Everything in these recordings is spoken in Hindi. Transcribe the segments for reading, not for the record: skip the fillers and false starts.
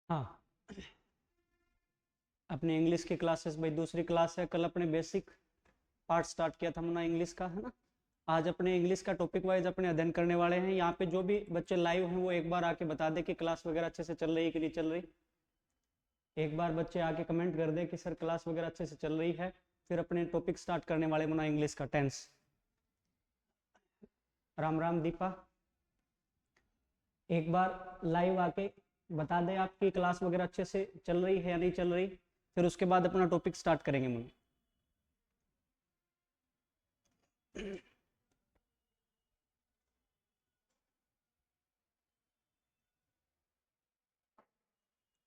हाँ, अपने इंग्लिश की क्लासेस भाई दूसरी क्लास है। कल अपने बेसिक पार्ट स्टार्ट किया था अपना इंग्लिश का, है ना। आज अपने इंग्लिश का टॉपिक वाइज अपने अध्ययन करने वाले हैं। यहाँ पे जो भी बच्चे लाइव हैं वो एक बार आके बता दे कि क्लास वगैरह अच्छे से चल रही है कि नहीं चल रही। एक बार बच्चे आके कमेंट कर दे कि सर क्लास वगैरह अच्छे से चल रही है। फिर अपने टॉपिक स्टार्ट करने वाले मना इंग्लिश का टेंस। राम राम दीपा, एक बार लाइव आके बता दे आपकी क्लास वगैरह अच्छे से चल रही है या नहीं चल रही। फिर उसके बाद अपना टॉपिक स्टार्ट करेंगे मुझे।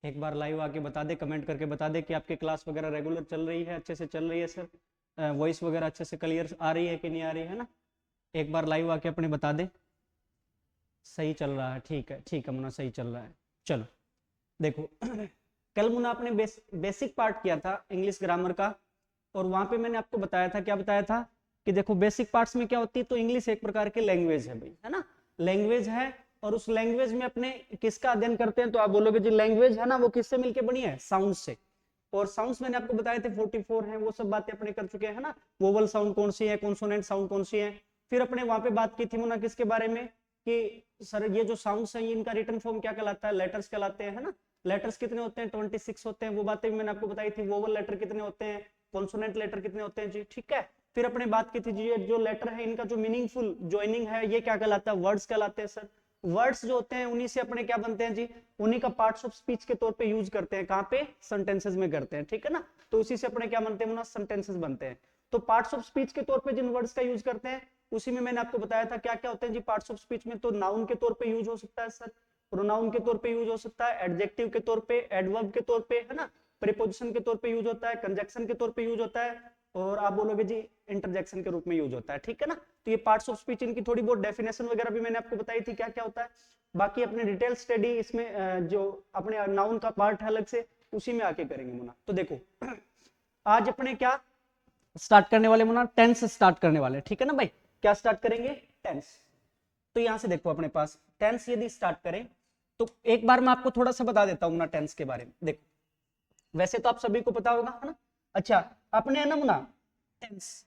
एक बार लाइव आके बता दे, कमेंट करके बता दे कि आपकी क्लास वगैरह रेगुलर चल रही है, अच्छे से चल रही है सर। वॉइस वगैरह अच्छे से क्लियर आ रही है कि नहीं आ रही है ना। एक बार लाइव आके अपने बता दे। सही चल रहा है, ठीक है मुन्ना, सही चल रहा है। चलो देखो, कल मुन्ना आपने बेसिक पार्ट किया था इंग्लिश ग्रामर का। और वहां पे मैंने आपको बताया था, क्या बताया था कि देखो बेसिक पार्ट्स में क्या होती है, तो इंग्लिश एक प्रकार की लैंग्वेज है भाई, है ना। लैंग्वेज है, और उस लैंग्वेज में अपने किसका अध्ययन करते हैं, तो आप बोलोगे जी लैंग्वेज है ना वो किससे मिलके बनी है, साउंड से। और साउंड्स मैंने आपको बताए थे 44 हैं, वो सब बातें अपने कर चुके हैं ना। वोवल साउंड कौन सी है, कॉन्सोनेंट साउंड कौन सी है। फिर अपने वहां पे बात की थी मुन्ना किसके बारे में, कि सर ये जो साउंड्स हैं इनका रिटन फॉर्म क्या कहलाता है, लेटर्स कहलाते हैं, है ना। लेटर्स कितने होते हैं, 26 होते हैं। वो बातें भी मैंने आपको बताई थी। वोवल लेटर कितने होते हैं, कॉन्सोनेंट लेटर कितने होते हैं जी, ठीक है। फिर अपने बात की थी जी जो लेटर है इनका जो मीनिंगफुल ज्वाइनिंग है ये क्या कहलाता है, वर्ड्स कहलाते हैं सर। वर्ड्स जो होते हैं उन्हीं से अपने क्या बनते हैं जी, उन्हीं का पार्ट्स ऑफ स्पीच के तौर पे यूज करते हैं। कहाँ पे, सेंटेंसेस में करते हैं, ठीक है ना। तो उसी से अपने क्या बनते हैं ना, सेंटेंसेस बनते हैं। तो पार्ट्स ऑफ स्पीच के तौर पे जिन वर्ड्स का यूज करते हैं उसी में मैंने आपको बताया था क्या क्या होते हैं जी पार्ट्स ऑफ स्पीच में। तो नाउन के तौर पे यूज हो सकता है सर, प्रोनाउन के तौर पे यूज हो सकता है, एडजेक्टिव के तौर पे, एडवर्ब के तौर पे, है ना, प्रीपोजिशन के तौर पे यूज होता है, कंजक्शन के तौर पे यूज होता है, और आप बोलोगे जी इंटरजेक्शन के रूप में यूज होता है, ठीक है ना। तो ये पार्ट्स ऑफ स्पीच, इनकी थोड़ी बहुत डेफिनेशन वगैरह भी मैंने आपको बताई थी क्या क्या होता है। बाकी अपने डिटेल स्टडी इसमें जो अपने नाउन का पार्ट है अलग से, उसी में आके करेंगे मुना। तो देखो आज अपने क्या स्टार्ट करने वाले मुना, टेंस स्टार्ट करने वाले, ठीक है ना भाई। क्या स्टार्ट करेंगे, टेंस। तो यहां से देखो अपने पास टेंस यदि स्टार्ट करें तो एक बार मैं आपको थोड़ा सा बता देता हूं ना टेंस के बारे में। देखो वैसे तो आप सभी को पता होगा, है ना। अच्छा, अपने है ना मुना टेंस,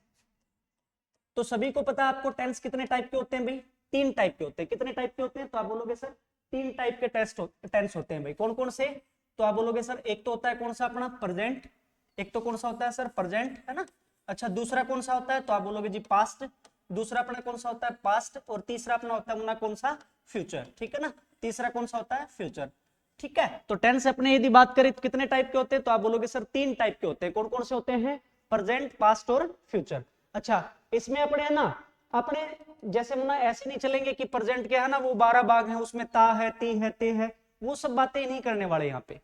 तो सभी को पता है आपको टेंस कितने टाइप के होते हैं भाई, 3 टाइप के होते हैं। कितने टाइप के होते हैं, तो आप बोलोगे सर 3 टाइप के टेंस होते हैं भाई। कौन कौन से, तो आप बोलोगे सर एक तो होता है कौन सा अपना प्रेजेंट, एक तो कौन सा होता है सर प्रेजेंट, है ना। अच्छा, दूसरा कौन सा होता है, तो आप बोलोगे जी पास्ट। दूसरा अपना कौन सा होता है, पास्ट। और तीसरा अपना होता है मुन्ना कौन सा, फ्यूचर, ठीक है ना। तीसरा कौन सा होता है, फ्यूचर, ठीक है। तो टेंस अपने यदि बात करें तो कितने टाइप के होते हैं, तो आप बोलोगे सर 3 टाइप के होते हैं। कौन कौन से होते हैं, प्रेजेंट, पास्ट और फ्यूचर। अच्छा, इसमें अपने है ना, अपने जैसे मुन्ना ऐसे नहीं चलेंगे कि प्रेजेंट क्या है ना वो 12 भाग है, उसमें ता है, ती है, ते है, वो सब बातें नहीं करने वाले यहाँ पे।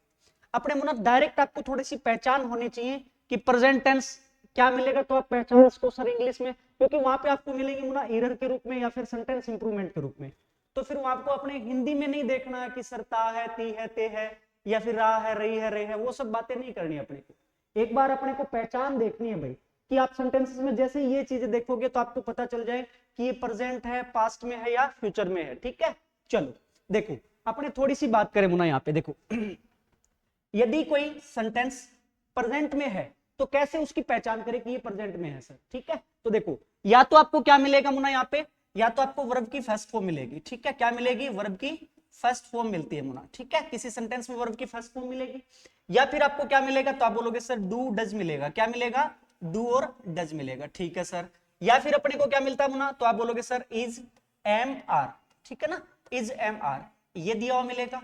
अपने मुन्ना डायरेक्ट आपको थोड़ी सी पहचान होनी चाहिए कि प्रेजेंट टेंस क्या मिलेगा, तो आप पहचान इसको सर इंग्लिश में, क्योंकि वहां पे आपको मिलेगी मुन्ना एरर के रूप में या फिर सेंटेंस इंप्रूवमेंट के रूप में। तो फिर वो आपको अपने हिंदी में नहीं देखना है कि सर ता है, ती है, ते है, या फिर रा है, रही है, रे है, वो सब बातें नहीं करनी अपने को। एक बार अपने को पहचान देखनी है भाई, कि आप सेंटेंसेस में जैसे ये चीजें देखोगे तो आपको पता चल जाए कि ये प्रेजेंट है, पास्ट में है या फ्यूचर में है, ठीक है। चलो देखो अपने थोड़ी सी बात करें मुन्ना यहाँ पे देखो यदि कोई सेंटेंस प्रेजेंट में है तो कैसे उसकी पहचान करें कि ये प्रेजेंट में है सर, ठीक है। तो देखो या तो आपको क्या मिलेगा मुन्ना यहाँ पे, या तो आपको वर्ब की फर्स्ट फॉर्म मिलेगी, ठीक है। क्या मिलेगी, वर्ब की फर्स्ट फॉर्म मिलती है मुन्ना, ठीक है। किसी सेंटेंस में वर्ब की फर्स्ट फॉर्म मिलेगी। या फिर आपको क्या मिलेगा, तो आप बोलोगे सर डू डज मिलेगा। क्या मिलेगा, डू और डज मिलेगा, ठीक है सर। या फिर अपने को क्या मिलता है मुन्ना, तो आप बोलोगे सर इज, एम, आर, ठीक है ना। इज, एम, आर ये दिया हुआ मिलेगा,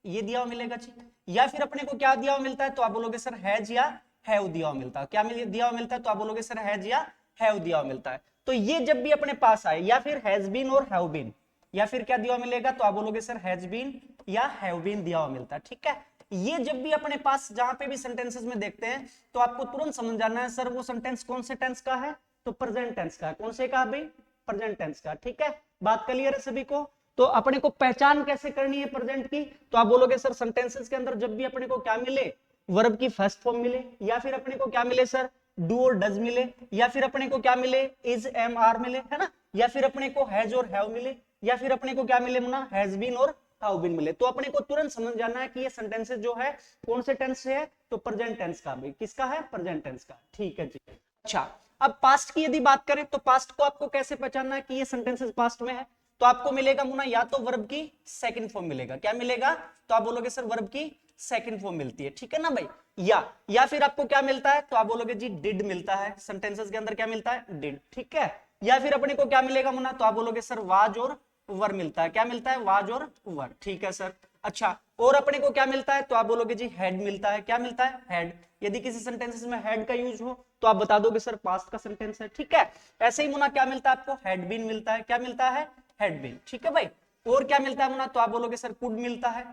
ये दिया हुआ मिलेगा जी। या फिर अपने को क्या दिया हुआ मिलता है, तो आप बोलोगे सर हैज या हैव दिया हुआ मिलता है। क्या दिया हुआ मिलता है, तो आप बोलोगे सर हैज या हैव दिया हुआ मिलता है। तो ये जब भी अपने पास आए, या फिर हैज बीन और हैव बीन, या फिर क्या दिया हुआ मिलेगा, तो आप बोलोगे सर हैज बीन या हैव बीन दिया हुआ मिलता है, ठीक है। ये जब भी अपने पास जहां पे भी सेंटेंसेस में देखते हैं तो आपको तुरंत समझ जाना है सर वो सेंटेंस कौन से टेंस का है, तो प्रेजेंट टेंस का है। कौन से का भाई, प्रेजेंट टेंस का, ठीक है। बात क्लियर है सभी को। तो अपने को पहचान कैसे करनी है प्रेजेंट की, तो आप बोलोगे सर सेंटेंसेस के अंदर जब भी अपने को क्या मिले, वर्ब की फर्स्ट फॉर्म मिले, या फिर अपने को क्या मिले सर, डू और डज मिले, या फिर अपने को क्या मिले, इज, एम, आर मिले, है ना। या फिर अपने को हैज और हैव मिले, या फिर अपने को क्या मिले मुना, हैज बीन और हैव बीन मिले। तो अपने को तुरंत समझ जाना है कि ये सेंटेंसेस जो है कौन से टेंस से है, तो प्रेजेंट टेंस का। भी किसका है, प्रेजेंट टेंस का। ठीक है जी। अच्छा, अब पास्ट की यदि बात करें तो पास्ट को आपको कैसे पहचानना है कि ये सेंटेंसेस पास्ट में है, तो आपको मिलेगा मुना या तो वर्ब की सेकंड फॉर्म मिलेगा। क्या मिलेगा, तो आप बोलोगे सर वर्ब की सेकंड फॉर्म मिलती है, ठीक है ना भाई। या फिर आपको क्या मिलता है, तो आप बोलोगे जी डिड मिलता है, सेंटेंसेस के अंदर क्या मिलता है, डिड, ठीक है। या फिर अपने को क्या मिलेगा मुना, तो आप बोलोगे सर वाज और वर मिलता है। क्या मिलता है, वाज और वर, ठीक है सर। अच्छा, और अपने को क्या मिलता है, तो आप बोलोगे जी हेड मिलता है। क्या मिलता है, हेड। यदि किसी सेंटेंसेस में हेड का यूज हो तो आप बता दोगे सर पास्ट का सेंटेंस है, ठीक है। ऐसे ही मुना क्या मिलता है आपको, हेड बीन मिलता है। क्या मिलता है, हेड बीन, ठीक है भाई। और क्या मिलता है मुना, तो आप बोलोगे सर कुड मिलता है,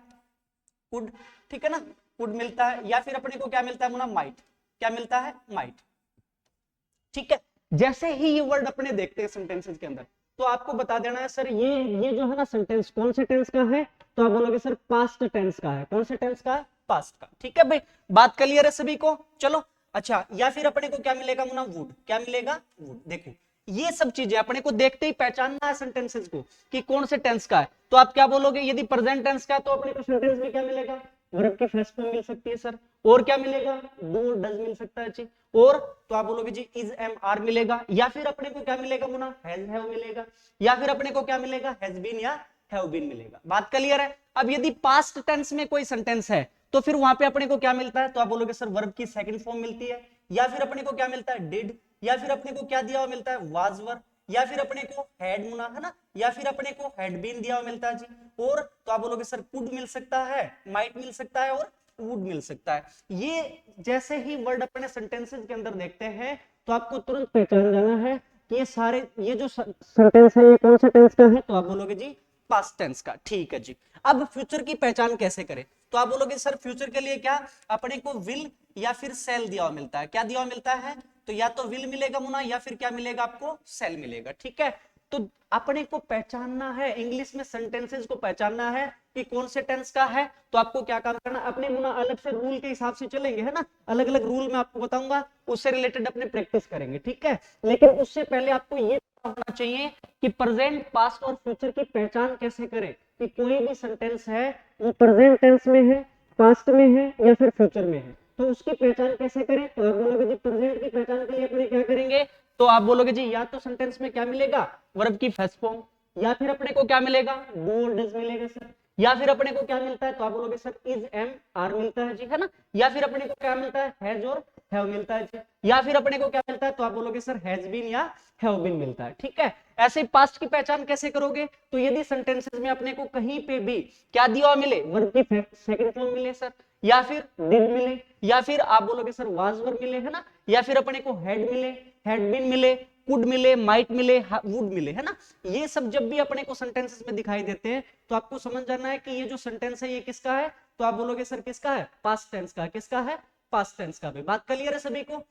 कुड, ठीक है ना, कुड मिलता है। या फिर अपने को क्या मिलता है मुना, माइट। क्या मिलता है, माइट, ठीक है। जैसे ही ये वर्ड अपने देखते हैं सेंटेंसेस के अंदर, तो आपको बता देना है सर ये जो है ना सेंटेंस कौन से टेंस का है, तो आप बोलोगे सर पास्ट टेंस का है। कौन से टेंस का है, पास्ट का, ठीक है भाई। बात क्लियर है सभी को, चलो। अच्छा, या फिर अपने को क्या मिलेगा मुना, वुड। क्या मिलेगा, वुड। देखो ये सब चीजें अपने को देखते ही पहचानना है सेंटेंसेस को कि कौन से टेंस का है। तो आप क्या बोलोगे, यदि प्रेजेंट टेंस का है तो अपने को सेंटेंस में क्या मिलेगा, वर्ब की फर्स्ट फॉर्म मिल सकती है सर। और क्या मिलेगा, डू डज मिल सकता है जी। और तो आप बोलोगे जी इज एम आर मिलेगा। या फिर अपने को क्या मिलेगा मुना, हैज हैव मिलेगा। या फिर अपने को क्या मिलेगा, हैज बीन या हैव बीन मिलेगा। बात क्लियर है। अब यदि पास्ट टेंस में कोई सेंटेंस है तो फिर वहां पे अपने को क्या मिलता है, तो आप बोलोगे सर वर्ब की सेकंड फॉर्म मिलती है। या फिर अपने को क्या मिलता है, डिड। या फिर अपने को क्या दिया हुआ मिलता है, वाज वर। या फिर अपने को हैड मुना, है ना। या फिर अपने को हैड बीन दिया हुआ मिलता है जी। और तो आप बोलोगे सर कुड मिल सकता है, माइट मिल सकता है और वुड मिल सकता है। ये जैसे ही वर्ड अपने सेंटेंसेस के अंदर देखते हैं तो आपको तुरंत पहचान जाना है कि ये सारे ये जो सेंटेंस है ये कौन सा टेंस का है, तो आप बोलोगे जी पास्ट टेंस का, ठीक है जी। अब फ्यूचर की पहचान कैसे करें, तो आप बोलोगे सर फ्यूचर के लिए क्या अपने को विल या फिर सेल दिया हुआ मिलता है। क्या दिया हुआ मिलता है, तो या तो विल मिलेगा मुना या फिर क्या मिलेगा आपको, सेल मिलेगा, ठीक है। तो अपने को पहचानना है, इंग्लिश में सेंटेंसेस को पहचानना है कि कौन से टेंस का है। तो आपको क्या काम करना, अपने मुना अलग से रूल के हिसाब से चलेंगे, है ना। अलग अलग रूल मैं आपको बताऊंगा, उससे रिलेटेड अपने प्रैक्टिस करेंगे, ठीक है। लेकिन उससे पहले आपको ये होना चाहिए कि प्रेजेंट, पास्ट और फ्यूचर की पहचान कैसे करें, कि कोई भी सेंटेंस है वो प्रेजेंट टेंस में है, पास्ट में है या फिर फ्यूचर में है, तो उसकी पहचान कैसे करें। तो आप बोलोगे जी प्रेजेंट की पहचान के लिए अपने क्या करेंगे, तो आप बोलोगे जी या तो सेंटेंस में क्या मिलेगा, वर्ब की फर्स्ट फॉर्म। या फिर अपने को क्या मिलेगा, डू और डज मिलेगा सर। या फिर अपने को क्या मिलता है, तो आप बोलोगे सर इज एम आर मिलता है जी, है ना। या फिर अपने को क्या मिलता है, हैज और हैव मिलता है जी। या फिर अपने को क्या मिलता है, तो आप बोलोगे सर हैज बीन या हैव बीन मिलता है, ठीक है। ऐसे पास्ट की पहचान कैसे करोगे, तो यदि सेंटेंसेस में अपने को कहीं पे भी क्या दिया मिले, वर्ब की सेकंड फॉर्म मिले सर, या फिर डिड मिले, या फिर आप बोलोगे सर वाज वर मिले, है ना। या फिर अपने को हेड मिले, हैड बीन मिले, कुड मिले, माइट मिले, वुड मिले, है ना। ये सब जब भी अपने को सेंटेंसेस में दिखाई देते हैं तो आपको समझ जाना है कि ये जो सेंटेंस है ये किसका है, तो आप बोलोगे सर किसका है, पास्ट टेंस का। किसका है, पास्ट टेंस का। भी बात क्लियर है सभी को,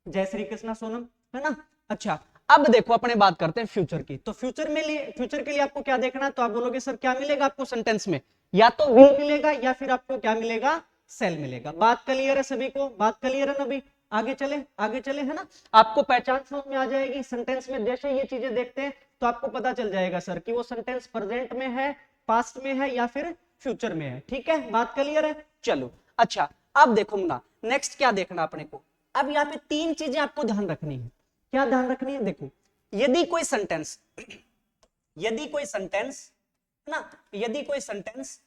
जय श्री कृष्णा सोनम, है ना। अच्छा, अब देखो अपने बात करते हैं फ्यूचर की। तो फ्यूचर के लिए आपको क्या देखना है, तो आप बोलोगे सर क्या मिलेगा आपको सेंटेंस में, या तो विल मिलेगा या फिर आपको क्या मिलेगा, सेल मिलेगा। बात क्लियर है सभी को, बात क्लियर है ना भाई। आगे चले, है ना। आपको पहचान समझ में आ जाएगी सेंटेंस में, जैसे ये चीजें देखते हैं तो आपको पता चल जाएगा सर कि वो सेंटेंस प्रेजेंट में है, पास्ट में है या फिर फ्यूचर में है, ठीक है। बात क्लियर है, चलो। अच्छा, अब देखो ना नेक्स्ट क्या देखना अपने को। अब यहाँ पे तीन चीजें आपको ध्यान रखनी है। क्या ध्यान रखनी है, देखो यदि कोई सेंटेंस है ना, यदि कोई सेंटेंस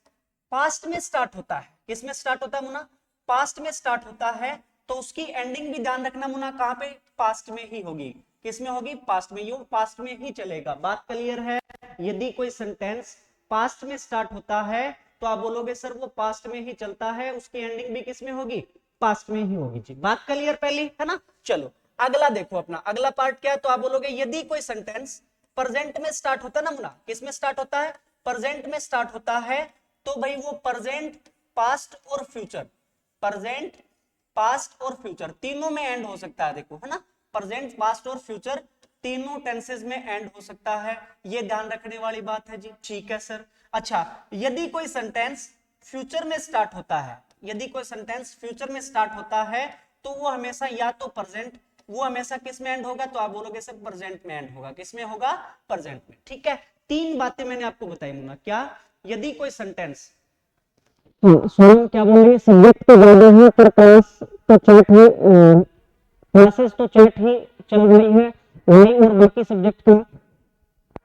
पास्ट में स्टार्ट होता है, किस में स्टार्ट होता है मुना, पास्ट में स्टार्ट होता है, तो उसकी एंडिंग भी ध्यान रखना मुना कहां पे, पास्ट में ही होगी। किस में होगी, पास्ट में, यो पास्ट में ही चलेगा। बात क्लियर है। यदि कोई सेंटेंस पास्ट में स्टार्ट होता है तो आप बोलोगे सर वो पास्ट में ही चलता है, उसकी एंडिंग भी किस में होगी, पास्ट में ही होगी जी। बात क्लियर पहली, है ना। चलो अगला देखो, अपना अगला पार्ट क्या है, तो आप बोलोगे यदि कोई सेंटेंस प्रेजेंट में स्टार्ट होता है ना मुना, किस में स्टार्ट होता है, प्रेजेंट में स्टार्ट होता है, तो भाई वो प्रेजेंट, पास्ट और फ्यूचर, प्रेजेंट, पास्ट और फ्यूचर तीनों में एंड हो सकता है। देखो, है ना, प्रेजेंट, पास्ट और फ्यूचर तीनों टेंसेस में एंड हो सकता है, ये ध्यान रखने वाली बात है जी, ठीक है सर। अच्छा, यदि कोई सेंटेंस फ्यूचर में स्टार्ट होता है, यदि कोई सेंटेंस फ्यूचर में स्टार्ट होता है तो वो हमेशा या तो प्रेजेंट, वो हमेशा किस में एंड होगा, तो आप बोलोगे सर प्रेजेंट में एंड होगा। किस में होगा, प्रेजेंट में, ठीक है। तीन बातें मैंने आपको बताई मुन्ना, क्या, यदि कोई सेंटेंस, सॉरी क्या बोल रही है, सब्जेक्ट तो ज्यादा है पर क्लास तो चैट ही, क्लासेस तो चैट ही चल रही है, वही और बाकी सब्जेक्ट को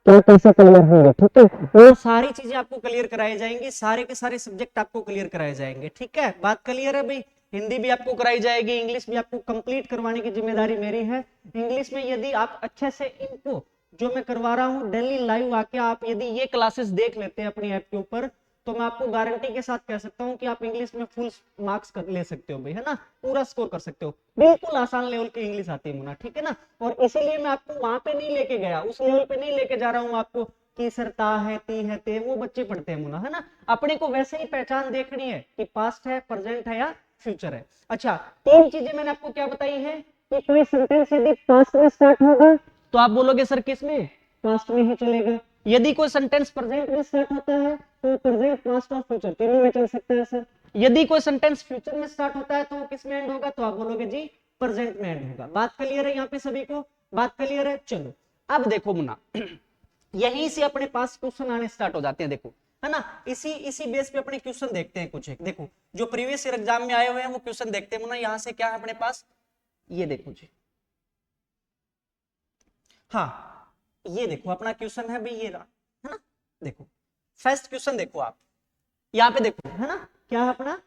क्या कैसे क्लियर होंगे, ठीक है। वो सारी चीजें आपको क्लियर कराई जाएंगी, सारे के सारे सब्जेक्ट आपको क्लियर कराए जाएंगे, ठीक है। बात क्लियर है भाई। हिंदी भी आपको कराई जाएगी, इंग्लिश भी आपको कंप्लीट करवाने की जिम्मेदारी मेरी है। इंग्लिश में यदि आप अच्छे से इनको जो मैं करवा रहा हूँ डेली लाइव आके आप यदि ये क्लासेस देख लेते हैं अपनी ऐप के ऊपर, तो मैं आपको गारंटी के साथ कह सकता हूँ कि आप इंग्लिश में फुल मार्क्स कर ले सकते हो भाई, है ना, पूरा स्कोर कर सकते हो। बिल्कुल आसान लेवल की इंग्लिश आती है मुन्ना, ठीक है ना। और इसीलिए मैं आपको वहां पे नहीं लेके गया, उस लेवल पे नहीं लेके जा रहा हूँ आपको कि सर ता है, ती है, ते, वो बच्चे पढ़ते हैं मुन्ना, है ना। अपने को वैसे ही पहचान देखनी है कि पास्ट है, प्रेजेंट है या फ्यूचर है। अच्छा, तीन चीजें मैंने आपको क्या बताई है कि कोई सेंटेंस यदि पास्ट में स्टार्ट होगा तो आप बोलोगे सर किस में, पास्ट में ही चलेगा। यदि कोई सेंटेंस प्रेजेंट में स्टार्ट होता है तो प्रेजेंट, पास्ट और फ्यूचर तीनों में चल सकता है सर। यदि कोई सेंटेंस फ्यूचर में स्टार्ट होता है तो वो किस में एंड होगा, तो आप बोलोगे जी प्रेजेंट में एंड होगा। बात क्लियर है यहाँ पे सभी को, बात क्लियर है। चलो अब देखो मुन्ना, यहीं से अपने पास क्वेश्चन आने स्टार्ट हो जाते हैं, देखो, है ना। इसी बेस पे अपने क्वेश्चन देखते हैं कुछ एक, देखो जो प्रीवियस ईयर एग्जाम में आए हुए हैं वो क्वेश्चन देखते हैं मुन्ना। यहाँ से क्या है अपने पास, ये देखो जी, हाँ ये देखो अपना क्वेश्चन है भाई, ये रहा, है ना। देखो फर्स्ट क्वेश्चन देखो आप, यहाँ पे देखो, है ना, क्या है अपना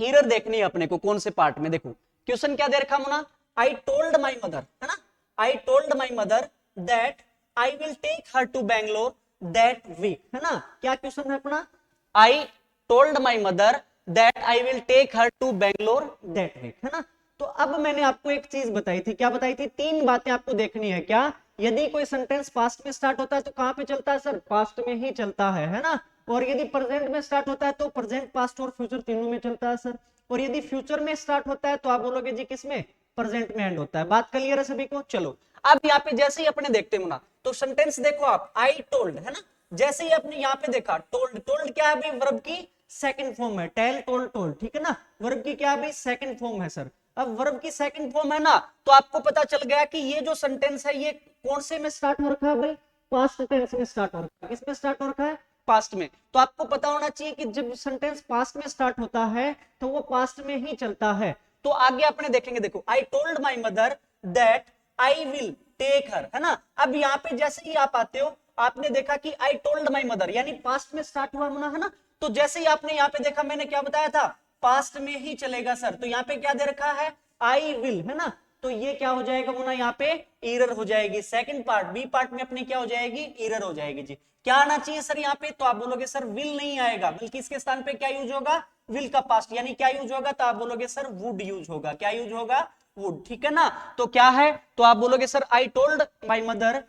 एरर देखनी है अपने को कौन से पार्ट में। देखो क्वेश्चन क्या दे रखा मुना, आई टोल्ड माई मदर, है ना, I told my mother that I will take her to Bangalore that week, है ना। क्या क्वेश्चन है अपना, I told my mother that I will take her to Bangalore that week, है ना। तो अब मैंने आपको एक चीज बताई थी, क्या बताई थी, तीन बातें आपको देखनी है। क्या, यदि कोई सेंटेंस पास्ट में स्टार्ट होता है तो कहां पे चलता है सर, पास्ट में ही चलता है ना। और यदि प्रेजेंट में स्टार्ट होता है तो प्रेजेंट, पास्ट और फ्यूचर तीनों में चलता है सर। और यदि फ्यूचर में स्टार्ट होता है तो आप बोलोगे जी किसमें, प्रेजेंट में एंड होता है। बात क्लियर है सभी को। चलो अब यहाँ पे जैसे ही अपने देखते हैं ना, तो सेंटेंस देखो आप, आई टोल्ड, है ना, जैसे ही आपने यहाँ पे देखा टोल्ड, टोल्ड क्या है भाई, वर्ब की सेकंड फॉर्म है, टेल, टोल्ड, टोल्ड, ठीक है ना, वर्ब की क्या है भाई, सेकंड फॉर्म है सर। अब वर्ब की सेकंड फॉर्म है ना, तो आपको पता चल गया कि ये जो सेंटेंस है ये कौन से में स्टार्ट हो रखा है भाई, पास्ट टेंस में स्टार्ट हो रखा है। किसमें स्टार्ट हो रखा है, पास्ट में। तो आपको पता होना चाहिए कि जब सेंटेंस पास्ट में स्टार्ट होता है तो वो पास्ट में ही चलता है। तो आगे अपने देखेंगे, देखो I told my mother that I will take her, है ना। अब यहाँ पे जैसे ही आप आते हो, आपने देखा कि आई टोल्ड माई मदर यानी पास्ट में स्टार्ट हुआ है ना। तो जैसे ही आपने यहाँ पे देखा, मैंने क्या बताया था, पास्ट में ही चलेगा सर। तो यहाँ पे क्या दे रखा है, आई विल, है ना। तो ये क्या हो जाएगा मुना, यहाँ पे एरर हो जाएगी। सेकंड पार्ट, बी पार्ट में अपनी क्या हो जाएगी, एरर हो जाएगी जी। क्या आना चाहिए सर यहाँ पे, तो आप बोलोगे सर विल नहीं आएगा, बल्कि इसके स्थान पे क्या यूज होगा, विल का पास्ट, यानी क्या यूज होगा, तो आप बोलोगे सर वुड यूज होगा। क्या यूज होगा, वुड, ठीक है ना। तो क्या है, तो आप बोलोगे sir I told my mother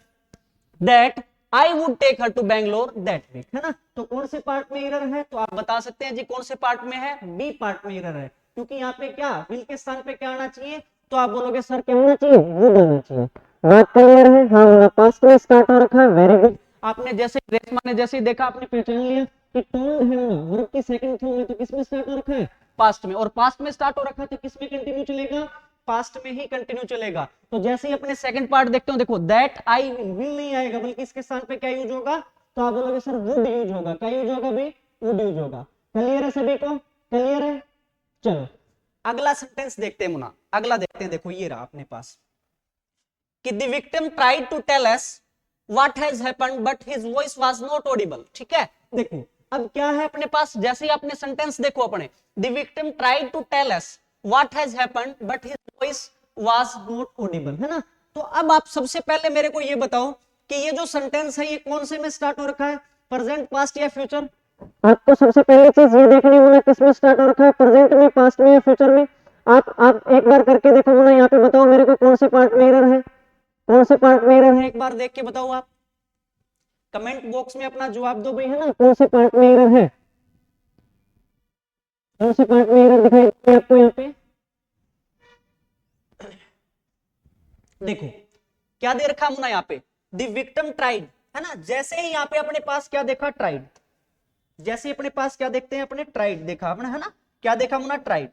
that I would take her to Bangalore that week, है ना। तो कौन से पार्ट में एरर है, तो आप बता सकते हैं जी कौन से पार्ट में है, बी पार्ट में एरर है। क्योंकि यहाँ पे क्या, विल के स्थान पे क्या आना चाहिए, तो आप बोलोगे सर क्या होना चाहिए, वुड होना चाहिए। बात क्लियर है, हाँ पास्ट में स्टार्ट हो रखा है, वेरी गुड। आपने जैसे रेशमा ने जैसे ही देखा, आपने पहचान लिया कि टोल्ड है ना, वर्ब की सेकंड फॉर्म में, तो किसमें स्टार्ट हो रखा है, पास्ट में। और पास्ट में स्टार्ट हो रखा है तो किसमें कंटिन्यू चलेगा, पास्ट में ही कंटिन्यू चलेगा। तो जैसे ही अपने सेकंड पार्ट देखते हो, देखो दैट आई विल नहीं आएगा, बल्कि इसके स्थान पे क्या यूज होगा, तो आप बोलोगे सर वुड यूज होगा। क्या यूज होगा भाई, वुड यूज होगा। क्लियर है सभी को, क्लियर है। चलो अगला सेंटेंस देखते हैं मुना, अगला देखते हैं। देखो ये रहा अपने पास कि the victim tried to tell us what has happened but his voice was not audible, ठीक है। देखो अब क्या है अपने पास, जैसे ही आपने सेंटेंस देखो अपने, the victim tried to tell us what has happened but his voice was not audible, है ना। तो अब आप सबसे पहले मेरे को ये बताओ कि ये जो सेंटेंस है ये कौन से में स्टार्ट हो रखा है, प्रेजेंट, पास्ट या फ्यूचर। आपको सबसे पहली चीज ये देखनी होना किसमें स्टार्ट हो रखा है, प्रेजेंट में, पास्ट में या फ्यूचर में। आप एक बार करके देखो मुझे, यहाँ पे बताओ मेरे को कौन से पार्ट में एरर है, कौन से पार्ट में एरर है, एक बार देख के बताओ आप, कमेंट बॉक्स में अपना जवाब दो भाई, है ना। कौन से पार्ट में एरर है, कौन से पार्ट में एरर दिखाई देती है आपको यहाँ पे। देखो क्या दे रखा मुना यहाँ पे, द विक्टिम ट्राइड, है ना। जैसे ही यहाँ पे अपने पास क्या देखा, ट्राइड, जैसे अपने पास क्या देखते हैं अपने, ट्राइड देखा अपने, है ना। क्या देखा मुना, ट्राइड।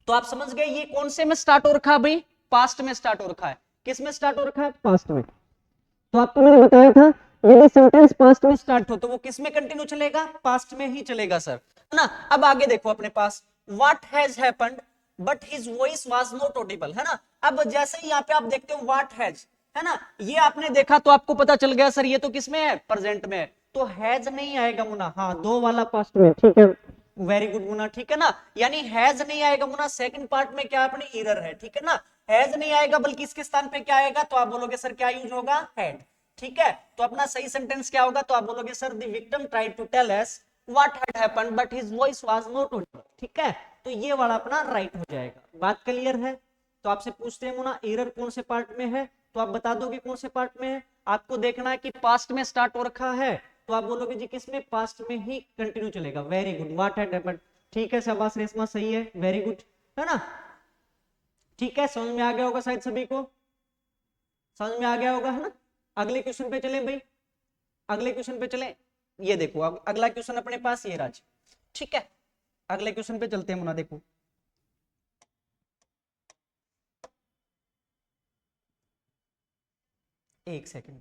तो आप समझ गए ये कौन से में स्टार्ट हो रखा है भाई, पास्ट में स्टार्ट हो रखा है। किस में स्टार्ट हो रखा है, पास्ट में। तो आपको मैंने बताया था यदि सेंटेंस पास्ट में स्टार्ट हो तो वो किस में कंटिन्यू चलेगा, पास्ट में ही चलेगा सर, है ना। अब आगे देखो अपने पास, what has happened but his voice was not audible, है ना। अब जैसे ही यहाँ पे आप देखते हो व्हाट हैज, है ना, ये आपने देखा तो आपको पता चल गया सर ये तो किसमें है, प्रेजेंट में है, तो हैज नहीं आएगा मुना, हाँ दो वाला पास्ट में, ठीक है, वेरी गुड मुना, ठीक है ना। यानी हैज नहीं आएगा मुना, सेकंड पार्ट में क्या अपने एरर है, ठीक है ना, हैज नहीं आएगा बल्कि इसके स्थान पे क्या आएगा, तो आप बोलोगे सर क्या यूज होगा, हैड, ठीक है। तो अपना सही सेंटेंस क्या होगा, तो आप बोलोगे sir the victim tried to tell us what had happened but his voice was not audible, ठीक है। तो ये वाला अपना राइट हो जाएगा, बात क्लियर है। तो आपसे पूछते हैं मुना एरर कौन से पार्ट में है, तो आप बता दोगे कौन से पार्ट में है। आपको देखना है कि पास्ट में स्टार्ट हो रखा है, तो आप बोलोगे जी किसमें, पास्ट में ही कंटिन्यू चलेगा, very good, what had happened, ठीक है, शाबाश रेशमा, सही है, वेरी गुड, है ना, ठीक है, समझ में आ गया होगा शायद सभी को, समझ में आ गया होगा, है ना। अगले क्वेश्चन पे चले भाई, अगले क्वेश्चन पे चले, ये देखो अब अगला क्वेश्चन अपने पास ये राज, ठीक है, अगले क्वेश्चन पे चलते हैं मुना, देखो एक सेकंड,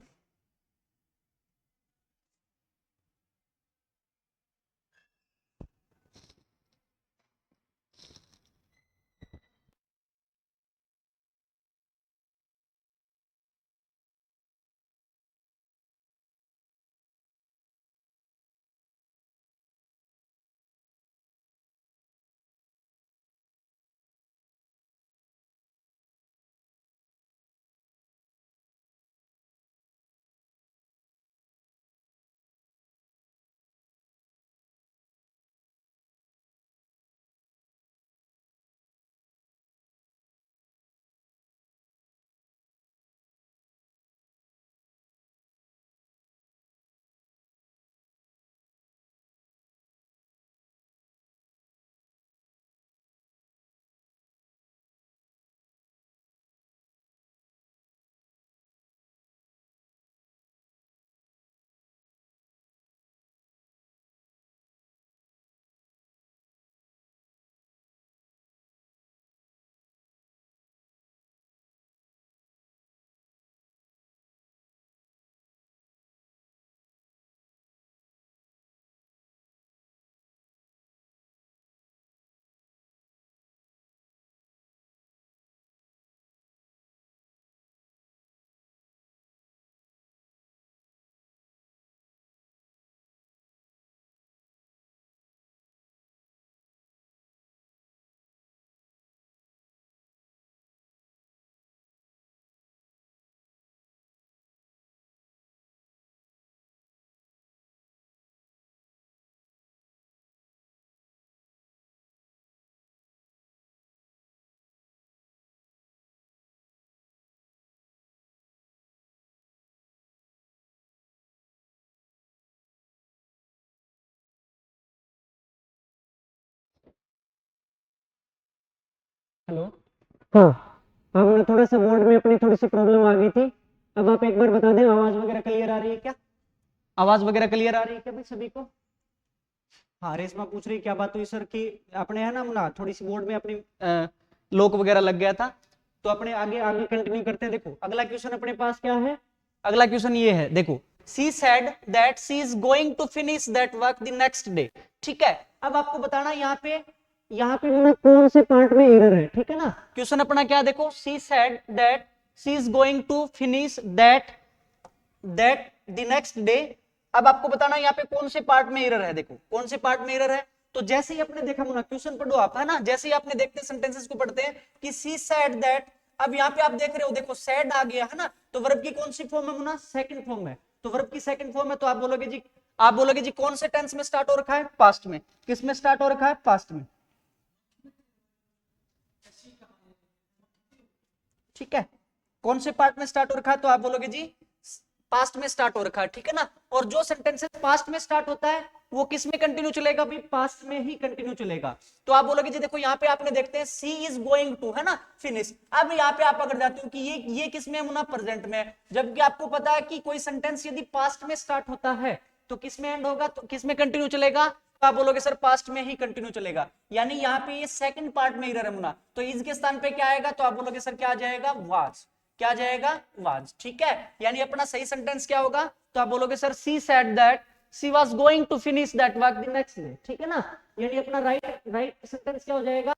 हेलो, हाँ, हमें थोड़ा सा बोर्ड में अपनी थोड़ी सी प्रॉब्लम आ गई थी। अब आप एक बार बता दें आवाज वगैरह क्लियर आ रही है क्या, आवाज वगैरह क्लियर आ रही है क्या भाई सभी को। हाँ रेशमा पूछ रही क्या बात हुई सर कि अपने है ना थोड़ी सी बोर्ड में अपनी लॉक वगैरह लग गया था, तो अपने आगे आगे कंटिन्यू करते हैं। देखो अगला क्वेश्चन अपने पास क्या है, अगला क्वेश्चन ये है, देखो she said that she is going to finish that work the next day, ठीक है। अब आपको बताना यहाँ पे ना कौन से पार्ट में एरर है, ठीक है ना। क्वेश्चन अपना क्या देखो, she said that she is going to finish that the next day. अब आपको बताना यहाँ पे कौन से पार्ट में एरर है, देखो कौन से पार्ट में एरर है। तो जैसे ही आपने देखा मुना, क्वेश्चन पढ़ो आप, है ना, जैसे ही आपने देखते सेंटेंसेस को पढ़ते हैं कि सी सेड दैट, अब यहाँ पे आप देख रहे हो, देखो सेड आ गया, है ना, तो वर्ब की कौन सी फॉर्म है मुना, सेकंड फॉर्म है, तो वर्ब की सेकंड फॉर्म है, तो आप बोलोगे जी कौन से टेंस में स्टार्ट हो रखा है, पास्ट में, किस में स्टार्ट हो रखा है, पास्ट में, ठीक है, कौन से पार्ट में स्टार्ट हो रखा है, तो आप बोलोगे जी पास्ट में स्टार्ट हो रखा है, ठीक है ना। और जो सेंटेंसेस पास्ट में स्टार्ट होता है वो किस में कंटिन्यू चलेगा भी, पास्ट में ही कंटिन्यू चलेगा। तो आप बोलोगे जी देखो यहाँ पे आपने देखते हैं सी इज गोइंग टू, है ना, फिनिश। अब यहाँ पे आप पकड़ जाते हो कि ये किस में है मुना, प्रेजेंट में, जबकि आपको पता है कि कोई सेंटेंस यदि पास्ट में स्टार्ट होता है तो किस में एंड होगा, तो किस में कंटिन्यू चलेगा, तो आप बोलोगे सर पास्ट में ही कंटिन्यू चलेगा। यानी यहाँ पे ये सेकंड पार्ट में एरर है मुना, तो इज के स्थान पे क्या आएगा, तो आप बोलोगे सर क्या आ जाएगा, वाज, क्या आ जाएगा, वाज। ठीक है, यानी अपना सही सेंटेंस क्या होगा, तो आप बोलोगे sir she said that she was going to finish that work the next day. ठीक है ना, यानी अपना राइट सेंटेंस क्या हो जाएगा,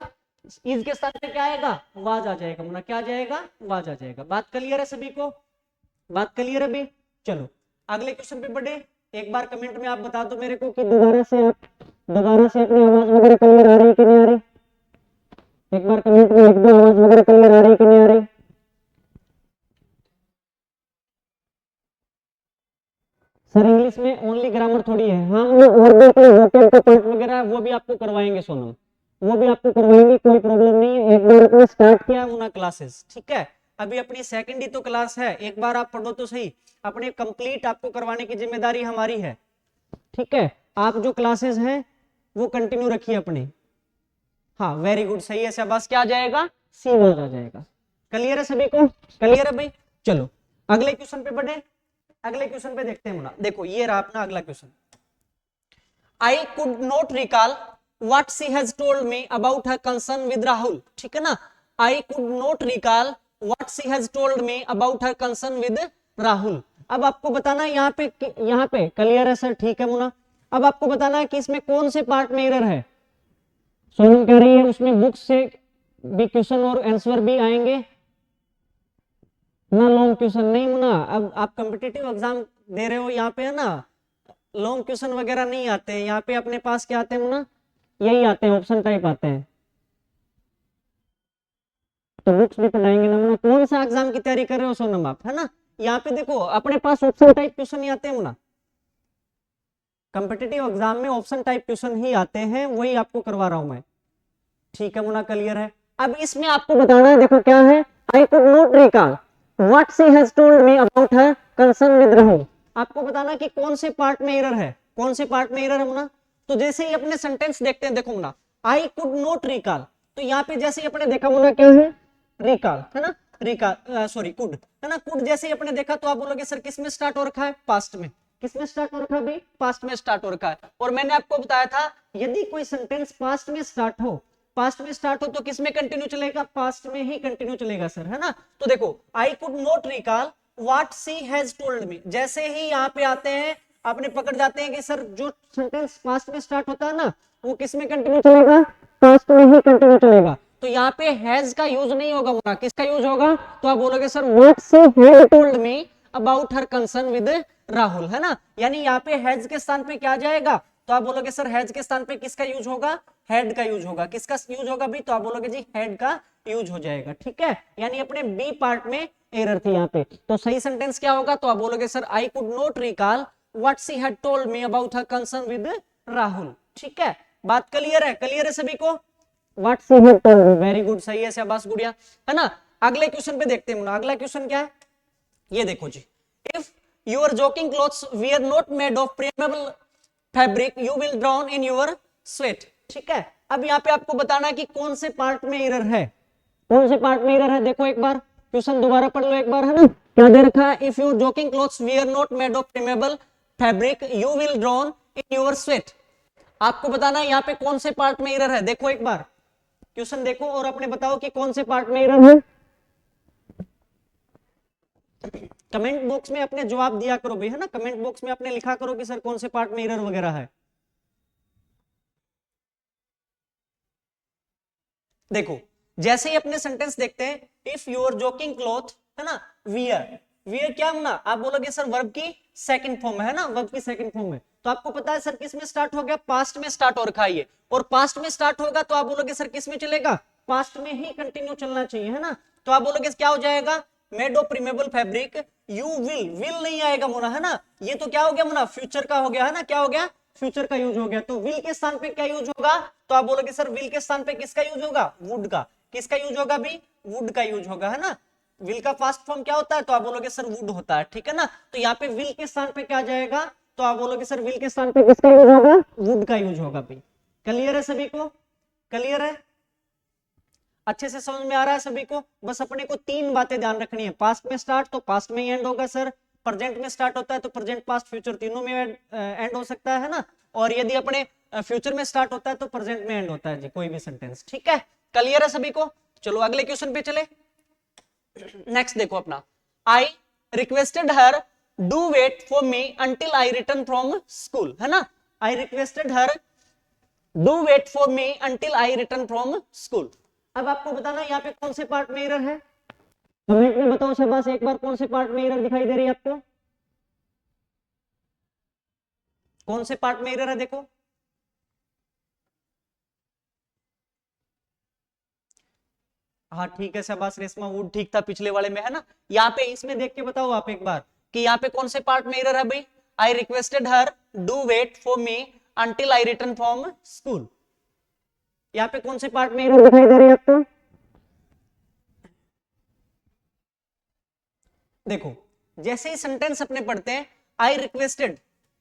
इज के साथ में क्या आएगा, वाज आ जाएगा, मुना क्या आ जाएगा, वाज आ जाएगा। बात क्लियर है सभी को, बात क्लियर है अभी। चलो अगले क्वेश्चन पे बढ़े। एक बार कमेंट में आप बता दो मेरे को कि दोबारा से अपनी आवाज वगैरह क्लियर आ रही है कि नहीं आ रही। एक बार कमेंट में लिख दो आवाज वगैरह क्लियर आ रही है कि नहीं आ रही। सर इंग्लिश में ओनली ग्रामर थोड़ी है, हाँ और भी अपने वोकल का पार्ट वगैरह वो भी आपको करवाएंगे सोनम, वो भी आपको करवाएंगे, कोई प्रॉब्लम नहीं है। एक बार अपने स्टार्ट किया उना क्लासेस, ठीक है, अभी अपनी सेकंड ही तो क्लास है, एक बार आप पढ़ो तो सही, अपने कंप्लीट आपको करवाने की जिम्मेदारी हमारी है। ठीक है, आप जो क्लासेस हैं वो कंटिन्यू रखिए अपने। हाँ वेरी गुड, सही है शाबाश, क्या आ जाएगा, सी वर्ड आ जाएगा। क्लियर है सभी को, क्लियर है भाई। चलो अगले क्वेश्चन पे बढ़े, अगले क्वेश्चन पे देखते हैं मुना। देखो ये रहा अपना अगला question. I could not recall what she has told me about her concern with Rahul. ठीक है ना, I could not recall what she has told me about her concern with Rahul. अब आपको बताना है यहाँ पे क्लियर है सर, ठीक है मुना। अब आपको बताना है कि इसमें कौन से पार्ट में एरर है। सोनम कह रही है उसमें बुक से भी क्वेश्चन और आंसर भी आएंगे ना, लॉन्ग क्वेश्चन नहीं मुना। अब आप कॉम्पिटिटिव एग्जाम दे रहे हो, यहाँ पे है ना लॉन्ग क्वेश्चन वगैरह नहीं आते हैं, यहाँ पे अपने पास क्या आते हैं मुना, यही आते हैं, ऑप्शन टाइप आते हैं। तो बुक्स भी पढ़ाएंगे ना मुना। कौन सा एग्जाम की तैयारी कर रहे हो सोनम आप, है ना, यहाँ पे देखो अपने पास ऑप्शन टाइप क्वेश्चन ही आते हैं मुना, कॉम्पिटिटिव एग्जाम में ऑप्शन टाइप क्वेश्चन ही आते हैं, वही आपको करवा रहा हूं मैं। ठीक है मुना, क्लियर है। अब इसमें आपको बताना है, देखो क्या है, I could not recall what she has told me about her concern with Rahul. आपको बताना कि कौन से पार्ट में एरर है, कौन से पार्ट में एरर है मुना। तो जैसे ही अपने सेंटेंस देखते हैं, देखो मुना आई कुड नॉट रिकॉल, तो यहाँ पे जैसे ही अपने देखा मुना क्या है, रिकॉल है ना, रिकॉल सॉरी कुड है ना, कुड जैसे ही अपने देखा तो आप बोलोगे सर किस में स्टार्ट हो रखा है, पास्ट में। किस में स्टार्ट हो रखा है भाई, पास्ट में स्टार्ट हो रखा है। और मैंने आपको बताया था यदि कोई सेंटेंस पास्ट में स्टार्ट हो, पास्ट में स्टार्ट हो तो किस में कंटिन्यू चलेगा, पास्ट में ही कंटिन्यू चलेगा सर, है ना। तो देखो I could not recall what she has told me, जैसे ही यहाँ पे आते हैं अपने पकड़ जाते हैं कि सर जो सेंटेंस पास्ट में स्टार्ट होता है ना वो किस में कंटिन्यू चलेगा, पास्ट में ही कंटिन्यू चलेगा। तो यहाँ पे हैज का यूज नहीं होगा मुना, किसका यूज होगा, तो आप बोलोगे sir what she has told me about her concern with Rahul, है ना। यानी यहाँ पे हैज के स्थान पे क्या जाएगा, तो आप बोलोगे सर हैज के स्थान पे किसका यूज होगा, हेड का यूज होगा। किसका यूज होगा भी, तो आप बोलोगे जी हेड का यूज हो जाएगा। ठीक है, यानी अपने बी पार्ट में एरर थी यहाँ पे। तो सही सेंटेंस क्या होगा, तो आप बोलोगे sir I could not recall what she had told me about her concern with Rahul. ठीक है, बात क्लियर है, क्लियर है सभी को, what she had told me, very good, सही है शाबाश गुड़िया, है ना। अगले क्वेश्चन पे देखते हैं, अगला क्वेश्चन क्या है, ये देखो जी, if your jogging clothes we are not made of permeable fabric you will drown in your sweat. ठीक है, अब यहाँ पे आपको बताना है कि कौन से पार्ट में एरर है, कौन से पार्ट में एरर है। देखो एक बार क्वेश्चन दोबारा पढ़ लो एक बार, है ना, क्या दे रखा है, if your jogging clothes we are not made of permeable fabric you will drown in your sweat. आपको बताना है यहाँ पे कौन से पार्ट में एरर है। देखो एक बार क्वेश्चन देखो और अपने बताओ कि कौन से पार्ट में एरर है। कमेंट बॉक्स में अपने जवाब दिया करो भाई, है ना, कमेंट बॉक्स में अपने लिखा करो कि सर कौन से पार्ट में एरर वगैरह है। देखो जैसे ही अपने सेंटेंस देखते हैं, इफ योर जोकिंग क्लॉथ, है ना, वियर, वियर क्या होना, आप बोलोगे सर वर्ब की सेकंड फॉर्म है ना, वर्ब की सेकंड फॉर्म है। तो आपको पता है सर किस में स्टार्ट हो गया, पास्ट में स्टार्ट हो रखा है ये, और पास्ट में स्टार्ट होगा तो आप बोलोगे सर किस में चलेगा, पास्ट में ही कंटिन्यू चलना चाहिए, है ना। तो आप बोलोगे क्या हो जाएगा, made of permeable fabric you will नहीं आएगा मुना, है ना, ये तो क्या हो गया मुना, फ्यूचर का हो गया, है ना, क्या हो गया, फ्यूचर का यूज हो गया। तो विल के स्थान पे क्या यूज होगा, तो आप बोलोगे सर विल के स्थान पे किसका यूज होगा, वुड का। किसका यूज होगा भी, वुड का यूज होगा, है ना। विल का फास्ट फॉर्म क्या होता है, तो आप बोलोगे सर वुड होता है। ठीक है ना, तो यहाँ पे विल के स्थान पे क्या जाएगा, तो आप बोलोगे सर विल के स्थान पे किसका यूज होगा, वुड का यूज होगा भाई। क्लियर है सभी को, क्लियर है, अच्छे से समझ में आ रहा है सभी को। बस अपने को तीन बातें ध्यान रखनी है, पास्ट में स्टार्ट तो पास्ट में ही एंड होगा सर, प्रेजेंट में स्टार्ट होता है तो प्रेजेंट पास्ट फ्यूचर तीनों में एंड हो सकता है ना, और यदि अपने फ्यूचर में स्टार्ट होता है तो प्रेजेंट में एंड होता है जी कोई भी सेंटेंस। ठीक है, क्लियर है सभी को। चलो अगले क्वेश्चन पे चले, नेक्स्ट देखो अपना, I requested her to wait for me until I return from school, है ना, I requested her to wait for me until I return from school. अब आपको बताना यहाँ पे कौन से पार्ट में एरर है, कमेंट में बताओ शाबाश एक बार, कौन से पार्ट में एरर दिखाई दे रही है आपको, कौन से पार्ट में एरर है देखो। हाँ ठीक है शाबाश रेशमा, वुड ठीक था पिछले वाले में, है ना। यहाँ पे इसमें देख के बताओ आप एक बार कि यहाँ पे कौन से पार्ट में एरर है भाई, I requested her to wait for me until I return from school, यहाँ पे कौन से पार्ट में एरर दिखाई दे रही है आपको। देखो जैसे ही सेंटेंस अपने पढ़ते हैं, आई रिक्वेस्टेड,